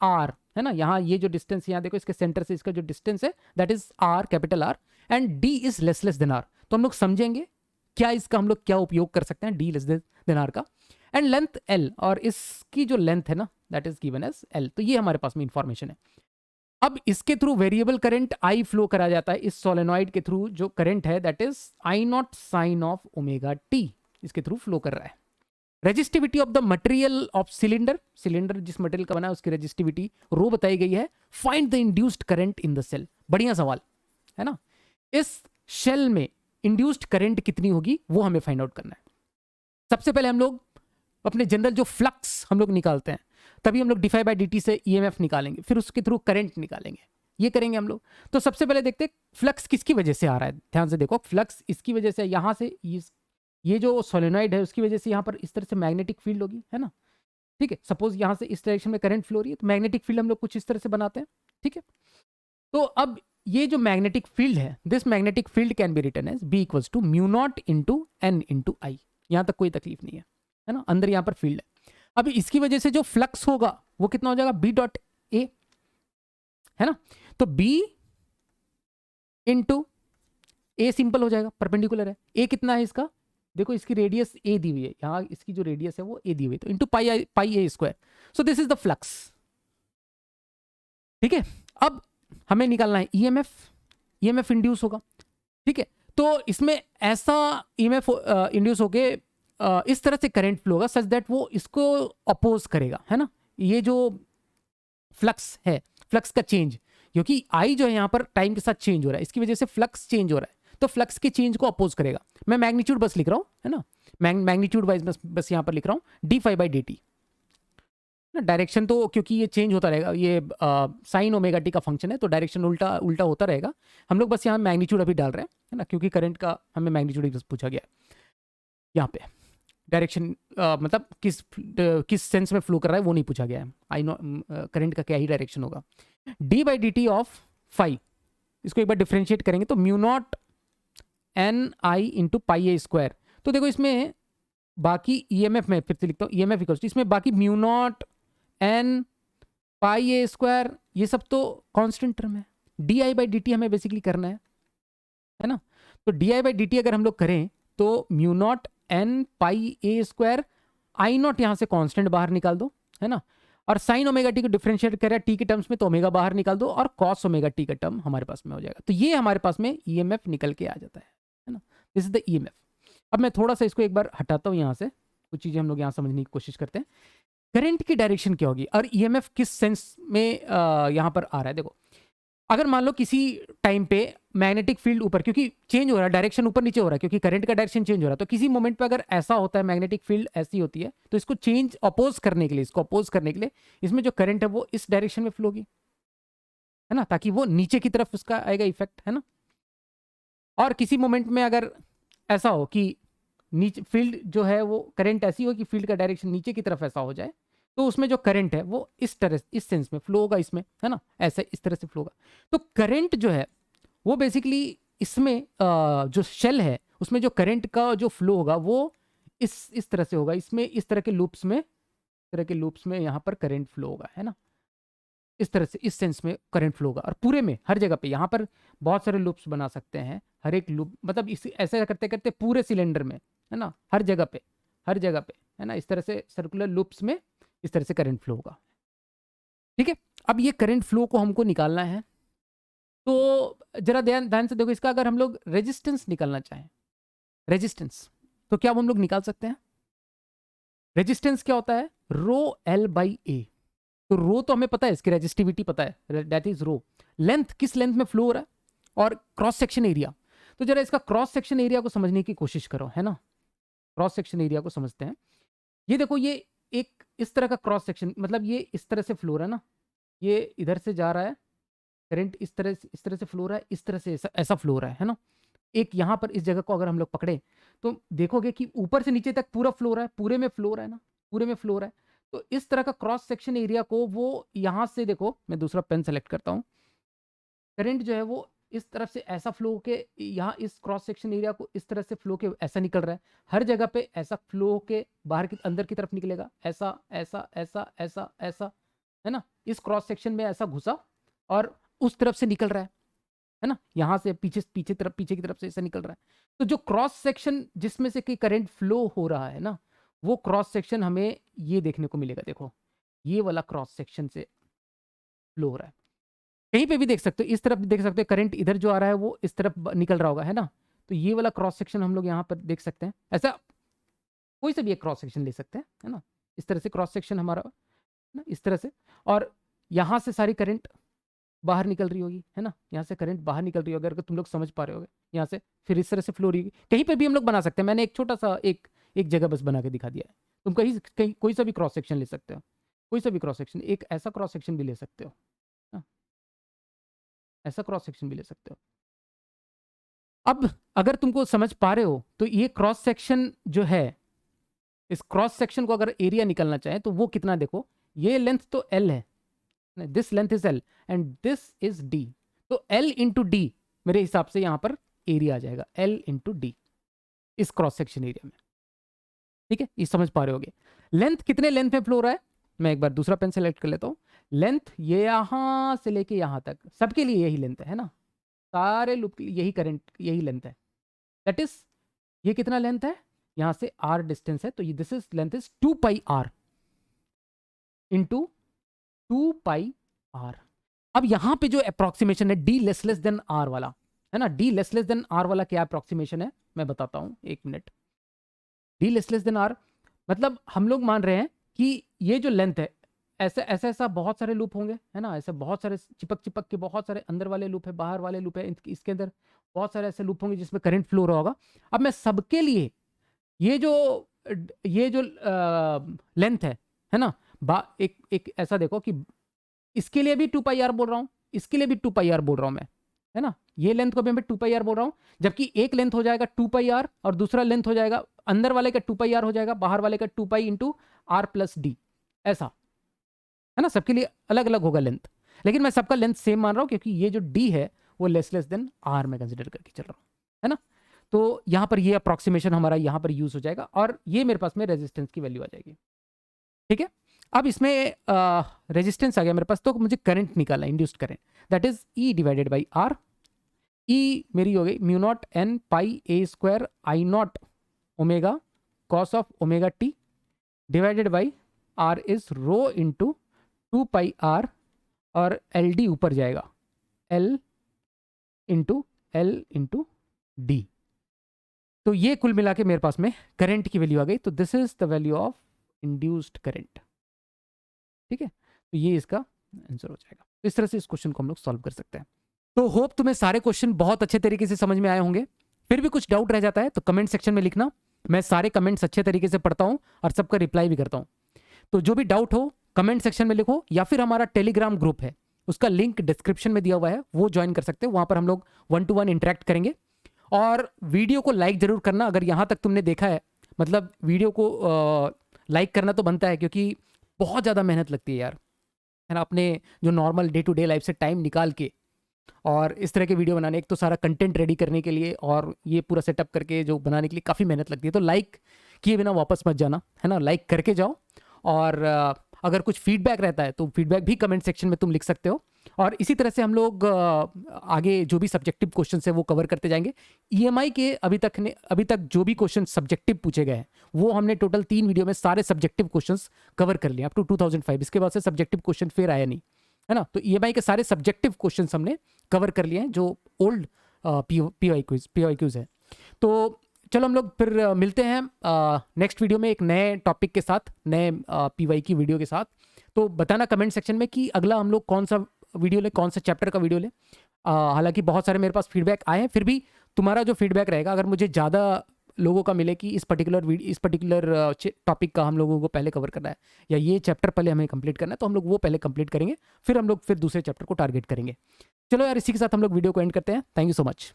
R, है ना। यहाँ ये जो डिस्टेंस यहाँ देखो इसके सेंटर से इसका जो डिस्टेंस है that is R, capital R, and D is less than R। तो हम लोग समझेंगे क्या इसका हम लोग क्या उपयोग कर सकते हैं D लेस देन R का। एंड लेंथ L, और इसकी जो लेंथ है ना that is given as L। तो ये हमारे पास में इंफॉर्मेशन है। अब इसके through variable current I flow करा जाता है, इस सोलेनॉइड के थ्रू जो करंट है that is I0 sine of omega t, इसके थ्रू फ्लो कर रहा है। Resistivity of the material of cylinder जिस मटेरियल का बना है उसकी रेजिस्टिविटी रो बताई गई है। Find the induced current in the cell, बढ़िया सवाल है ना। इस शेल में इंड्यूस्ड करंट कितनी होगी वो हमें फाइंड आउट करना है। सबसे पहले हम लोग अपने जनरल जो फ्लक्स हम लोग निकालते हैं, तभी हम लोग डिफाई बाय dt से ईएमएफ निकालेंगे, फिर उसके थ्रू करंट निकालेंगे, ये करेंगे हम लोग। तो सबसे पहले देखते हैं फ्लक्स किसकी वजह से आ रहा है। ध्यान से देखो, फ्लक्स इसकी वजह से, यहाँ से ये जो सोलेनॉइड है उसकी वजह से यहाँ पर इस तरह से मैग्नेटिक फील्ड होगी, है ना। ठीक है, सपोज यहाँ से इस डायरेक्शन में करंट फ्लो हो रही है, तो मैग्नेटिक फील्ड हम लोग कुछ इस तरह से बनाते हैं। ठीक है, तो अब ये जो मैग्नेटिक फील्ड है, this magnetic field can be written as B equals to mu naught into N into I. यहाँ तक कोई तकलीफ नहीं है ना, अंदर यहाँ पर फील्ड है। अब इसकी वजह से जो फ्लक्स होगा वो कितना हो जाएगा, बी डॉट ए, है ना। तो बी इंटू ए सिंपल हो जाएगा, परपेंडिकुलर है। ए कितना है इसका, देखो इसकी रेडियस ए दी हुई है, यहाँ इसकी जो रेडियस है वो ए दी हुई है, तो into pi A square. So this is the flux. ठीक है, अब हमें निकालना है ईएमएफ, ईएमएफ इंड्यूस होगा। ठीक है, तो इसमें ऐसा ईएमएफ इंड्यूस होके इस तरह से करंट फ्लो होगा सच दैट वो इसको अपोज करेगा, है ना। ये जो फ्लक्स है, फ्लक्स का चेंज, क्योंकि आई जो है यहाँ पर टाइम के साथ चेंज हो रहा है, इसकी वजह से फ्लक्स चेंज हो रहा है, तो फ्लक्स के चेंज को अपोज करेगा। मैं मैग्नीट्यूड बस लिख रहा हूँ, है ना, मैग्नीट्यूड वाइज बस यहाँ पर लिख रहा हूँ d phi by D t ना। डायरेक्शन तो क्योंकि ये चेंज होता रहेगा, ये साइन ओमेगा टी का फंक्शन है, तो डायरेक्शन उल्टा उल्टा होता रहेगा। हम लोग बस यहाँ मैग्नीट्यूड अभी डाल रहे हैं, है ना, क्योंकि करंट का हमें मैग्नीट्यूड बस पूछा गया है। यहाँ पे डायरेक्शन मतलब किस सेंस में फ्लो कर रहा है वो नहीं पूछा गया है, आई नो करंट का क्या ही डायरेक्शन होगा। D by D t of phi, इसको एक बार डिफ्रेंशिएट करेंगे तो mu naught N I into pi A square. तो देखो इसमें बाकी ईएमएफ में फिर से लिखता हूँ, ईएमएफ इक्वल्स, इसमें बाकी म्यू नॉट एन पाई ए स्क्वायर, ये सब तो कांस्टेंट टर्म है। D I by D T हमें बेसिकली करना है ना। तो D I by D T अगर हम लोग करें तो mu naught N pi A square, I not यहाँ से कांस्टेंट बाहर निकाल दो, है ना, और साइन ओमेगा टी को डिफरेंशिएट करें टी के टर्म्स में तो ओमेगा बाहर निकाल दो और कॉस ओमेगा टी का टर्म हमारे पास में हो जाएगा। तो ये हमारे पास में ईएमएफ निकल के आ जाता है ना, दिस इज द ईएमएफ। अब मैं थोड़ा सा इसको एक बार हटाता हूँ यहाँ से, कुछ चीज़ें हम लोग यहाँ समझने की कोशिश करते हैं। करंट की डायरेक्शन क्या होगी और ईएमएफ किस सेंस में यहाँ पर आ रहा है। देखो, अगर मान लो किसी टाइम पे मैग्नेटिक फील्ड ऊपर, क्योंकि चेंज हो रहा है, डायरेक्शन ऊपर नीचे हो रहा है, क्योंकि करंट का डायरेक्शन चेंज हो रहा है, तो किसी मोमेंट पे अगर ऐसा होता है, मैग्नेटिक फील्ड ऐसी होती है, तो इसको चेंज अपोज करने के लिए, इसको अपोज करने के लिए इसमें जो करंट है वो इस डायरेक्शन में फ्लो होगी, है ना, ताकि वो नीचे की तरफ उसका आएगा इफेक्ट, है ना। और किसी मोमेंट में अगर ऐसा हो कि नीचे फील्ड जो है वो करंट ऐसी हो कि फील्ड का डायरेक्शन नीचे की तरफ ऐसा हो जाए, तो उसमें जो करंट है वो इस तरह, इस सेंस में फ्लो होगा इसमें, है ना, ऐसे इस तरह से फ्लो होगा। तो करंट जो है वो बेसिकली इसमें जो शेल है उसमें जो करंट का जो फ्लो होगा वो इस तरह से होगा, इसमें इस तरह के लूप्स में यहाँ पर करंट फ्लो होगा, है ना, इस तरह से, इस सेंस में करंट फ्लो होगा। और पूरे में हर जगह पे यहाँ पर बहुत सारे लूप्स बना सकते हैं, हर एक लूप मतलब इस ऐसे करते करते पूरे सिलेंडर में, है ना, हर जगह पे, है ना, इस तरह से सर्कुलर लूप्स में इस तरह से करंट फ्लो होगा। ठीक है, अब ये करंट फ्लो को हमको निकालना है, तो जरा ध्यान से देखो, इसका अगर हम लोग रेजिस्टेंस निकालना चाहें, रेजिस्टेंस, तो क्या हम लोग निकाल सकते हैं। रेजिस्टेंस क्या होता है, रो एल बाई ए। तो रो तो हमें पता है, इसकी रेजिस्टिविटी पता है, दैट इज रो। लेंथ, किस लेंथ में फ्लो हो रहा है, और क्रॉस सेक्शन एरिया। तो जरा इसका क्रॉस सेक्शन एरिया को समझने की कोशिश करो, है ना, क्रॉस सेक्शन एरिया को समझते हैं। ये देखो, ये एक इस तरह का क्रॉस सेक्शन, मतलब ये इस तरह से फ्लो रहा है ना, ये इधर से जा रहा है करंट, इस तरह से फ्लो रहा है, इस तरह से ऐसा फ्लो रहा है ना। एक यहाँ पर इस जगह को अगर हम लोग पकड़े तो देखोगे कि ऊपर से नीचे तक पूरा फ्लो रहा है, पूरे में फ्लो रहा है ना, पूरे में फ्लो रहा है। तो इस तरह का क्रॉस सेक्शन एरिया को वो यहाँ से, देखो मैं दूसरा पेन सेलेक्ट करता हूँ, करंट जो है वो इस तरफ से ऐसा फ्लो के यहाँ इस क्रॉस सेक्शन एरिया को इस तरह से फ्लो के ऐसा निकल रहा है, हर जगह पे ऐसा फ्लो के बाहर की अंदर की तरफ निकलेगा, ऐसा ऐसा ऐसा ऐसा ऐसा, है ना, इस क्रॉस सेक्शन में ऐसा घुसा और उस तरफ से निकल रहा है ना, यहाँ से पीछे की तरफ से ऐसा निकल रहा है। तो जो क्रॉस सेक्शन जिसमें से कि करंट फ्लो हो रहा है ना, वो क्रॉस सेक्शन हमें ये देखने को मिलेगा। देखो, ये वाला क्रॉस सेक्शन से फ्लो हो रहा है, कहीं पे भी देख सकते हो, इस तरफ देख सकते हो, करंट इधर जो आ रहा है वो इस तरफ निकल रहा होगा, है ना। तो ये वाला क्रॉस सेक्शन हम लोग यहाँ पर देख सकते हैं, ऐसा कोई सा भी एक क्रॉस सेक्शन ले सकते हैं, है ना, इस तरह से क्रॉस सेक्शन हमारा ना, इस तरह से, और यहाँ से सारी करंट बाहर निकल रही होगी, है ना, यहाँ से करंट बाहर निकल रही होगी, अगर तुम लोग समझ पा रहे होगे, यहाँ से फिर इस तरह से फ्लो रही होगी। कहीं पे भी हम लोग बना सकते हैं, मैंने एक छोटा सा एक जगह बस बना के दिखा दिया है, तुम कहीं कोई सा भी क्रॉस सेक्शन ले सकते हो। कोई सा भी क्रॉस सेक्शन, एक ऐसा क्रॉस सेक्शन भी ले सकते हो, ऐसा क्रॉस सेक्शन भी ले सकते हो। अब अगर तुमको समझ पा रहे हो तो ये क्रॉस सेक्शन जो है, इस क्रॉस सेक्शन को अगर एरिया निकलना चाहे तो वो कितना, देखो ये लेंथ तो L है, this length is L and this is D, तो L इंटू डी मेरे हिसाब से यहां पर एरिया आ जाएगा, L इंटू डी इस क्रॉस सेक्शन एरिया में। ठीक है, ये समझ पा रहे होगे। लेंथ कितने लेंथ में फ्लो हो रहा है, मैं एक बार दूसरा पेन सेलेक्ट कर लेता हूँ। लेंथ ये यहां से लेके यहां तक सबके लिए यही लेंथ है ना, सारे लूप के लिए यही करंट यही लेंथ है। दैट इज ये कितना लेंथ है, यहां से r डिस्टेंस है, तो ये this is length is 2 pi r into 2 pi r। अब यहां पे जो अप्रोक्सीमेशन है d लेस देन r वाला है ना, d लेस देन r वाला क्या अप्रोक्सीमेशन है मैं बताता हूं, एक minute. d less than r मतलब हम लोग मान रहे हैं कि ये जो लेंथ है, ऐसा बहुत सारे लूप होंगे है ना, ऐसे बहुत सारे चिपक के बहुत सारे अंदर वाले लूप है, बाहर वाले लूप है, इसके अंदर बहुत सारे ऐसे लूप होंगे जिसमें करंट फ्लो रहा होगा। अब मैं सबके लिए ये जो लेंथ है ना, एक ऐसा देखो कि इसके लिए भी 2 पाई आर बोल रहा हूँ, इसके लिए भी 2 पाई आर बोल रहा हूँ मैं, है ना, ये लेंथ को भी मैं 2 पाई आर बोल रहा हूँ, जबकि एक लेंथ हो जाएगा 2 पाई आर और दूसरा लेंथ हो जाएगा अंदर वाले का 2 पाई आर हो जाएगा, बाहर वाले का 2 pi into are plus d, ऐसा है ना, सबके लिए अलग अलग होगा लेंथ, लेकिन मैं सबका लेंथ सेम मान रहा हूँ क्योंकि ये जो डी है वो लेस देन आर में कंसिडर करके चल रहा हूँ, है ना। तो यहाँ पर ये अप्रोक्सीमेशन हमारा यहाँ पर यूज हो जाएगा और ये मेरे पास में रेजिस्टेंस की वैल्यू आ जाएगी। ठीक है, अब इसमें रेजिस्टेंस आ गया मेरे पास, तो मुझे करंट निकालना, induced current, that is E divided by R. E मेरी हो गई mu naught N pi A square I not omega cos of omega T divided by R is rho into 2 pi R और एल डी ऊपर जाएगा, एल इंटू डी। तो ये कुल मिला के मेरे पास में करंट की वैल्यू आ गई, तो this is the value of induced current. ठीक है, तो ये इसका आंसर हो जाएगा। इस तरह से इस क्वेश्चन को हम लोग सॉल्व कर सकते हैं। तो होप तुम्हें सारे क्वेश्चन बहुत अच्छे तरीके से समझ में आए होंगे। फिर भी कुछ डाउट रह जाता है तो कमेंट सेक्शन में लिखना, मैं सारे कमेंट्स अच्छे तरीके से पढ़ता हूँ और सबका रिप्लाई भी करता हूँ। तो जो भी डाउट हो कमेंट सेक्शन में लिखो, या फिर हमारा टेलीग्राम ग्रुप है उसका लिंक डिस्क्रिप्शन में दिया हुआ है, वो ज्वाइन कर सकते हो, वहां पर हम लोग 1-to-1 इंटरेक्ट करेंगे। और वीडियो को लाइक जरूर करना अगर यहाँ तक तुमने देखा है, मतलब वीडियो को लाइक करना तो बनता है क्योंकि बहुत ज़्यादा मेहनत लगती है यार, है ना, अपने जो normal day to day life से टाइम निकाल के और इस तरह के वीडियो बनाने, एक तो सारा कंटेंट रेडी करने के लिए और ये पूरा सेटअप करके जो बनाने के लिए काफ़ी मेहनत लगती है। तो लाइक किए बिना वापस मत जाना, है ना, लाइक करके जाओ। और अगर कुछ फीडबैक रहता है तो फीडबैक भी कमेंट सेक्शन में तुम लिख सकते हो। और इसी तरह से हम लोग आगे जो भी सब्जेक्टिव क्वेश्चन है वो कवर करते जाएंगे। ईएमआई के अभी तक जो भी क्वेश्चन सब्जेक्टिव पूछे गए हैं वो हमने टोटल 3 वीडियो में सारे सब्जेक्टिव क्वेश्चंस कवर कर लिए अप टू 2005। इसके बाद से सब्जेक्टिव क्वेश्चन फिर आया नहीं, है ना। तो ईएमआई के सारे सब्जेक्टिव क्वेश्चन हमने कवर कर लिए हैं जो ओल्ड पीवाईक्यूज है। तो चलो हम लोग फिर मिलते हैं नेक्स्ट वीडियो में एक नए टॉपिक के साथ, नए पीवाई की वीडियो के साथ। तो बताना कमेंट सेक्शन में कि अगला हम लोग कौन सा वीडियो ले, कौन सा चैप्टर का वीडियो ले। हालांकि बहुत सारे मेरे पास फीडबैक आए हैं, फिर भी तुम्हारा जो फीडबैक रहेगा, अगर मुझे ज़्यादा लोगों का मिले कि इस पर्टिकुलर टॉपिक का हम लोगों को पहले कवर करना है या ये चैप्टर पहले हमें कंप्लीट करना है, तो हम लोग वो पहले कंप्लीट करेंगे, फिर हम लोग फिर दूसरे चैप्टर को टारगेट करेंगे। चलो यार, इसी के साथ हम लोग वीडियो को एंड करते हैं। Thank you so much.